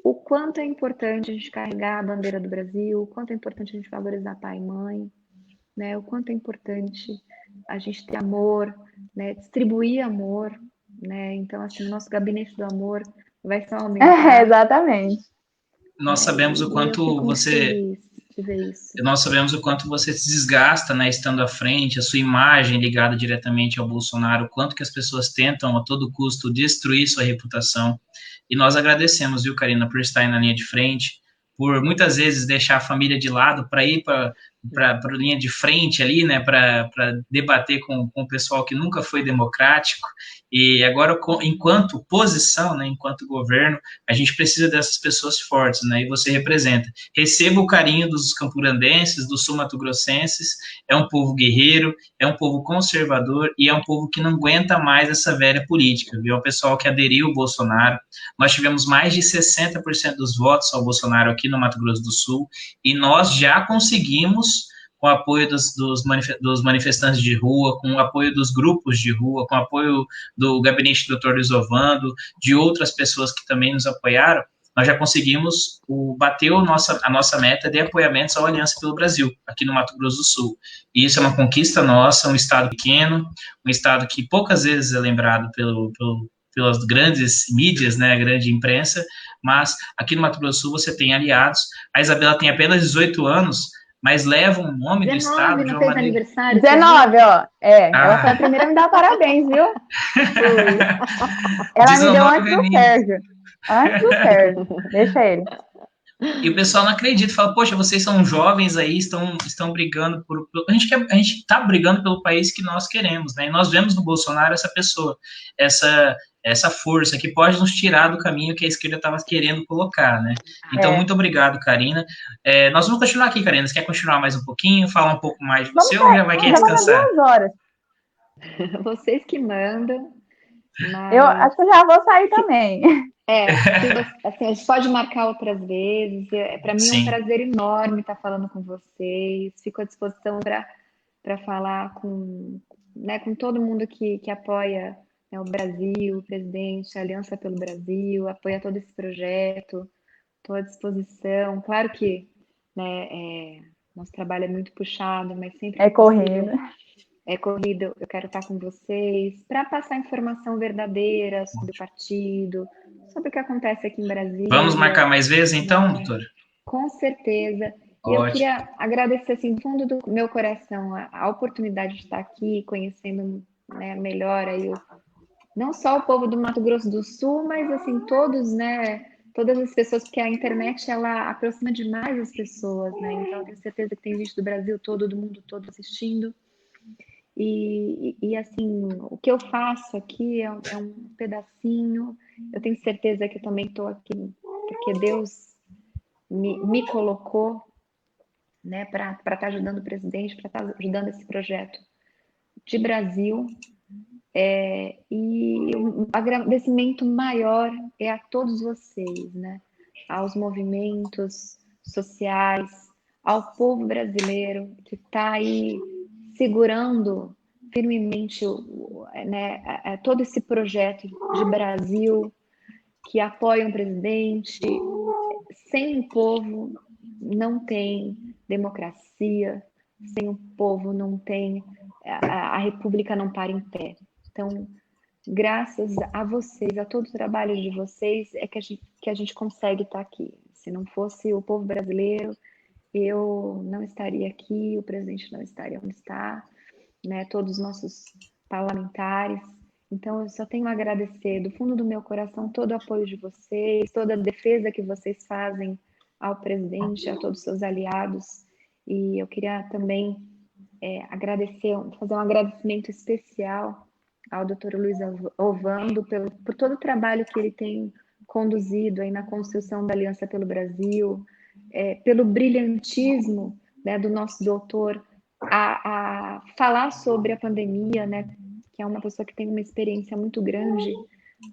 [SPEAKER 4] o quanto é importante a gente carregar a bandeira do Brasil, o quanto é importante a gente valorizar pai e mãe, né? O quanto é importante a gente ter amor, né? Distribuir amor, né? Então, assim, o nosso gabinete do amor vai só aumentar.
[SPEAKER 3] Exatamente.
[SPEAKER 1] Nós sabemos o
[SPEAKER 4] E eu
[SPEAKER 1] quanto
[SPEAKER 4] fico muito
[SPEAKER 1] você
[SPEAKER 4] feliz de ver isso.
[SPEAKER 1] nós sabemos o quanto você se desgasta, né, estando à frente, a sua imagem ligada diretamente ao Bolsonaro, o quanto que as pessoas tentam a todo custo destruir sua reputação. E nós agradecemos, viu, Karina, por estar aí na linha de frente, por muitas vezes deixar a família de lado para ir para a linha de frente ali, né, para debater com o pessoal que nunca foi democrático. E agora, enquanto posição, né, enquanto governo, a gente precisa dessas pessoas fortes, né, e você representa. Receba o carinho dos campurandenses, dos sul-mato-grossenses, é um povo guerreiro, é um povo conservador e é um povo que não aguenta mais essa velha política, viu? É o pessoal que aderiu ao Bolsonaro. Nós tivemos mais de 60% dos votos ao Bolsonaro aqui no Mato Grosso do Sul e nós já conseguimos, com o apoio dos manifestantes de rua, com o apoio dos grupos de rua, com o apoio do gabinete do Dr. Luiz Ovando, de outras pessoas que também nos apoiaram, nós já conseguimos bater a nossa meta de apoiamentos à Aliança pelo Brasil, aqui no Mato Grosso do Sul. E isso é uma conquista nossa, um estado pequeno, um estado que poucas vezes é lembrado pelas grandes mídias, né, a grande imprensa, mas aqui no Mato Grosso do Sul você tem aliados. A Isabela tem apenas 18 anos, mas leva o nome do
[SPEAKER 4] 19,
[SPEAKER 1] estado de
[SPEAKER 4] não
[SPEAKER 1] uma
[SPEAKER 4] fez
[SPEAKER 1] maneira...
[SPEAKER 4] aniversário?
[SPEAKER 3] 19, ó. Ela foi
[SPEAKER 1] Ah,
[SPEAKER 3] a primeira a me dar parabéns, viu? Ela me deu
[SPEAKER 1] 19
[SPEAKER 3] antes do
[SPEAKER 1] aninhos.
[SPEAKER 3] Sérgio. Antes do Sérgio. Deixa ele.
[SPEAKER 1] E o pessoal não acredita, fala, poxa, vocês são jovens aí, estão brigando a gente está brigando pelo país que nós queremos, né? E nós vemos no Bolsonaro essa pessoa, essa força que pode nos tirar do caminho que a esquerda estava querendo colocar, né? Então, muito obrigado, Karina. Nós vamos continuar aqui, Karina. Você quer continuar mais um pouquinho, falar um pouco mais de você ou já vai querer
[SPEAKER 3] Já vamos
[SPEAKER 1] descansar?
[SPEAKER 3] 2 horas.
[SPEAKER 4] Vocês que mandam, mas...
[SPEAKER 3] Eu acho que eu já vou sair também.
[SPEAKER 4] Assim, a gente pode marcar outras vezes. Para mim é um
[SPEAKER 1] Sim.
[SPEAKER 4] prazer enorme estar falando com vocês. Fico à disposição para falar né, com todo mundo que apoia, né, o Brasil, o presidente, a Aliança pelo Brasil, apoia todo esse projeto. Estou à disposição. Claro que, né, nosso trabalho é muito puxado, mas sempre
[SPEAKER 3] É
[SPEAKER 4] que possível,
[SPEAKER 3] corrida.
[SPEAKER 4] é corrido, eu quero estar com vocês para passar informação verdadeira sobre o partido, sobre o que acontece aqui em
[SPEAKER 1] Vamos marcar
[SPEAKER 4] Brasília,
[SPEAKER 1] mais vezes, então,
[SPEAKER 4] né?
[SPEAKER 1] doutora?
[SPEAKER 4] Com certeza. E eu
[SPEAKER 1] Ótimo.
[SPEAKER 4] queria agradecer, assim, do fundo do meu coração, a oportunidade de estar aqui, conhecendo, né, melhor aí não só o povo do Mato Grosso do Sul, mas assim todos, né? Todas as pessoas, porque a internet ela aproxima demais as pessoas, né? Então eu tenho certeza que tem gente do Brasil todo, do mundo todo assistindo. E assim, o que eu faço aqui é um pedacinho. Eu tenho certeza que eu também estou aqui porque Deus me colocou, né, para estar ajudando o presidente, para estar ajudando esse projeto de Brasil. E um agradecimento maior é a todos vocês, né? Aos movimentos sociais, ao povo brasileiro que está aí segurando firmemente, né, todo esse projeto de Brasil, que apoia o presidente. Sem o povo não tem democracia, sem o povo não tem, a República não para em pé. Então, graças a vocês, a todo o trabalho de vocês, é que a gente consegue estar aqui. Se não fosse o povo brasileiro, eu não estaria aqui, o presidente não estaria onde está, né? Todos os nossos parlamentares. Então, eu só tenho a agradecer do fundo do meu coração todo o apoio de vocês, toda a defesa que vocês fazem ao presidente, a todos os seus aliados. E eu queria também agradecer, fazer um agradecimento especial ao Dr. Luiz Ovando por todo o trabalho que ele tem conduzido aí na construção da Aliança pelo Brasil, pelo brilhantismo, né, do nosso doutor a falar sobre a pandemia, né, que é uma pessoa que tem uma experiência muito grande,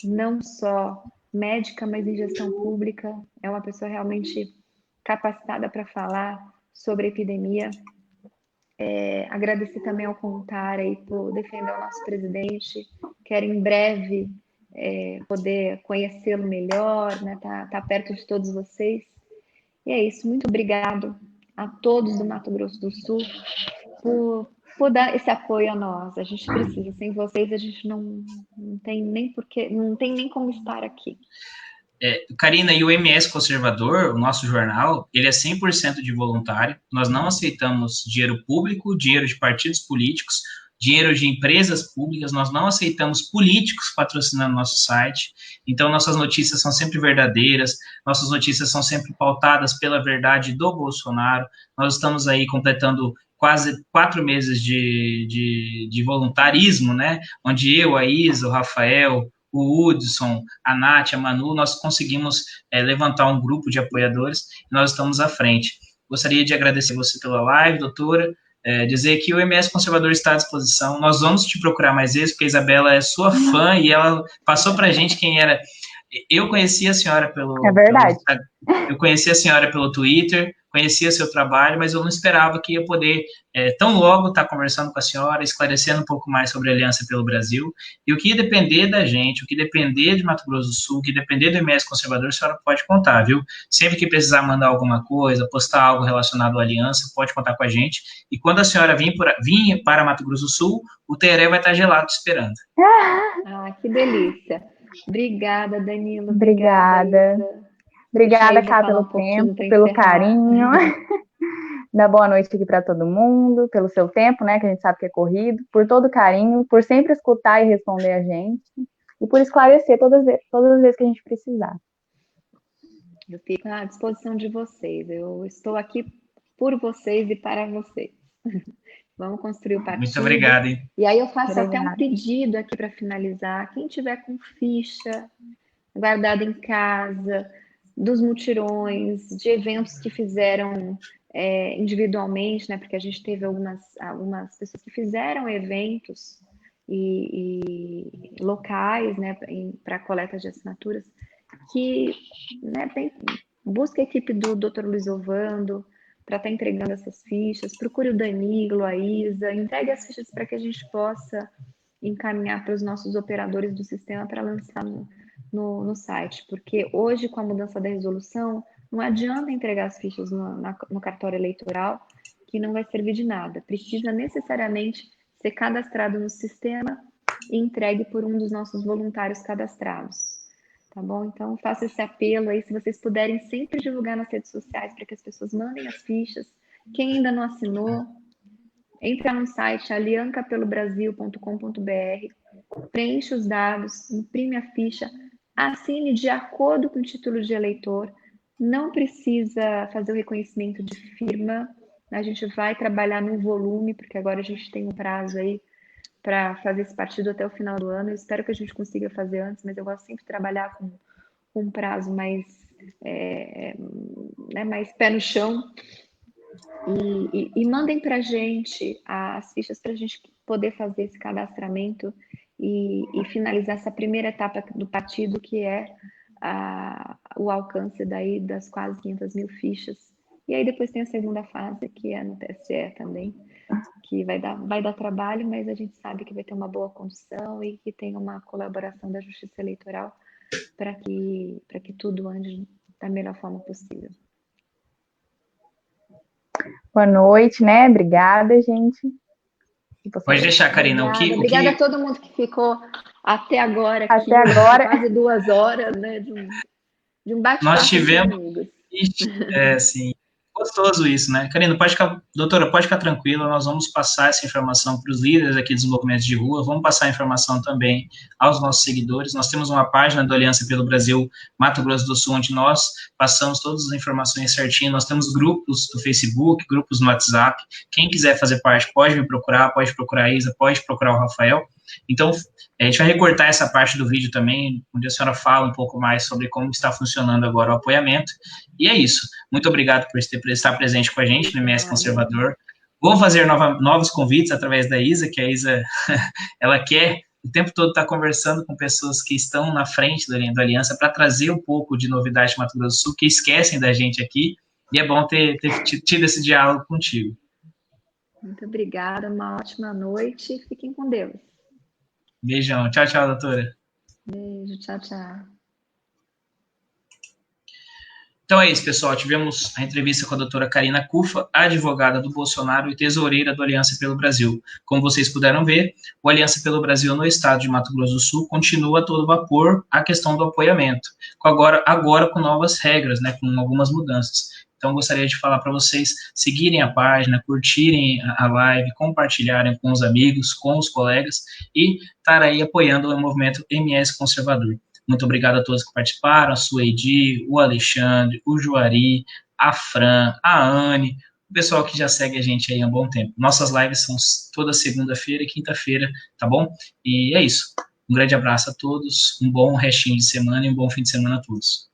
[SPEAKER 4] não só médica, mas em gestão pública, é uma pessoa realmente capacitada para falar sobre a epidemia. Agradecer também ao Contar aí por defender o nosso presidente. Quero em breve poder conhecê-lo melhor, né? Tá perto de todos vocês. E é isso. Muito obrigado a todos do Mato Grosso do Sul por dar esse apoio a nós. A gente precisa. Sem vocês, a gente não tem nem não tem nem como estar aqui.
[SPEAKER 1] Karina, e o MS Conservador, o nosso jornal, ele é 100% de voluntário. Nós não aceitamos dinheiro público, dinheiro de partidos políticos, dinheiro de empresas públicas, nós não aceitamos políticos patrocinando nosso site. Então, nossas notícias são sempre verdadeiras, nossas notícias são sempre pautadas pela verdade do Bolsonaro. Nós estamos aí completando quase 4 meses de voluntarismo, né? Onde eu, a Isa, o Rafael, o Hudson, a Nath, a Manu, nós conseguimos levantar um grupo de apoiadores e nós estamos à frente. Gostaria de agradecer você pela live, doutora, dizer que o MS Conservador está à disposição. Nós vamos te procurar mais vezes, porque a Isabela é sua fã e ela passou para a gente quem era. Eu conheci a senhora
[SPEAKER 3] É verdade.
[SPEAKER 1] Eu conheci a senhora pelo Twitter, conhecia seu trabalho, mas eu não esperava que ia poder, tão logo, estar conversando com a senhora, esclarecendo um pouco mais sobre a Aliança pelo Brasil. E o que depender da gente, o que depender de Mato Grosso do Sul, o que depender do MS Conservador, a senhora pode contar, viu? Sempre que precisar mandar alguma coisa, postar algo relacionado à Aliança, pode contar com a gente. E quando a senhora vir para Mato Grosso do Sul, o tereré vai estar gelado esperando.
[SPEAKER 4] Ah, que delícia. Obrigada, Danilo.
[SPEAKER 3] Obrigada. Obrigada, Cá, pelo tempo, pelo carinho. Dá boa noite aqui para todo mundo, pelo seu tempo, né, que a gente sabe que é corrido, por todo o carinho, por sempre escutar e responder a gente, e por esclarecer todas as vezes que a gente precisar.
[SPEAKER 4] Eu fico à disposição de vocês. Eu estou aqui por vocês e para vocês. Vamos construir o partido.
[SPEAKER 1] Muito obrigado, hein?
[SPEAKER 4] E aí eu faço até um pedido aqui para finalizar. Quem tiver com ficha guardada em casa, dos mutirões, de eventos que fizeram individualmente, né? Porque a gente teve algumas pessoas que fizeram eventos e locais, né? Para coleta de assinaturas, que, né, busca a equipe do Dr. Luiz Ovando para estar entregando essas fichas, procure o Danilo, a Isa, entregue as fichas para que a gente possa encaminhar para os nossos operadores do sistema para lançar no site, porque hoje, com a mudança da resolução, não adianta entregar as fichas no cartório eleitoral, que não vai servir de nada. Precisa necessariamente ser cadastrado no sistema e entregue por um dos nossos voluntários cadastrados. Tá bom? Então, faço esse apelo aí, se vocês puderem sempre divulgar nas redes sociais para que as pessoas mandem as fichas. Quem ainda não assinou, entra no site aliancapelobrasil.com.br, preenche os dados, imprime a ficha, assine de acordo com o título de eleitor, não precisa fazer o reconhecimento de firma, a gente vai trabalhar no volume, porque agora a gente tem um prazo aí para fazer esse partido até o final do ano. Eu espero que a gente consiga fazer antes, mas eu gosto sempre de trabalhar com um prazo mais, mais pé no chão. E mandem para a gente as fichas para a gente poder fazer esse cadastramento e finalizar essa primeira etapa do partido, que é o alcance daí das quase 500 mil fichas. E aí depois tem a segunda fase, que é no TSE também, que vai dar trabalho, mas a gente sabe que vai ter uma boa condução e que tem uma colaboração da Justiça Eleitoral para que tudo ande da melhor forma possível.
[SPEAKER 3] Boa noite, né? Obrigada, gente.
[SPEAKER 1] Pode deixar, Karina.
[SPEAKER 4] Obrigada a todo mundo que ficou até agora.
[SPEAKER 3] Até agora.
[SPEAKER 4] Quase 2 horas, né? De um bate-papo.
[SPEAKER 1] Nós tivemos. Sim. Gostoso isso, né? Karina, doutora, pode ficar tranquila, nós vamos passar essa informação para os líderes aqui dos movimentos de rua, vamos passar a informação também aos nossos seguidores. Nós temos uma página do Aliança pelo Brasil Mato Grosso do Sul, onde nós passamos todas as informações certinho. Nós temos grupos do Facebook, grupos no WhatsApp. Quem quiser fazer parte pode me procurar, pode procurar a Isa, pode procurar o Rafael. Então, a gente vai recortar essa parte do vídeo também, onde a senhora fala um pouco mais sobre como está funcionando agora o apoiamento. E é isso. Muito obrigado por estar presente com a gente no MS Conservador. Vou fazer novos convites através da Isa, que a Isa, ela quer o tempo todo estar conversando com pessoas que estão na frente do Aliança para trazer um pouco de novidade de Mato Grosso do Sul, que esquecem da gente aqui, e é bom ter tido esse diálogo contigo.
[SPEAKER 4] Muito obrigada, uma ótima noite, fiquem com Deus.
[SPEAKER 1] Beijão, tchau, doutora.
[SPEAKER 4] Beijo, tchau, tchau.
[SPEAKER 1] Então é isso, pessoal. Tivemos a entrevista com a doutora Karina Cufa, advogada do Bolsonaro e tesoureira do Aliança pelo Brasil. Como vocês puderam ver, o Aliança pelo Brasil no estado de Mato Grosso do Sul continua a todo vapor a questão do apoiamento, agora com novas regras, né, com algumas mudanças. Então, gostaria de falar para vocês seguirem a página, curtirem a live, compartilharem com os amigos, com os colegas e estar aí apoiando o movimento MS Conservador. Muito obrigado a todos que participaram, a Sueidi, o Alexandre, o Juari, a Fran, a Anne, o pessoal que já segue a gente aí há um bom tempo. Nossas lives são toda segunda-feira e quinta-feira, tá bom? E é isso. Um grande abraço a todos, um bom restinho de semana e um bom fim de semana a todos.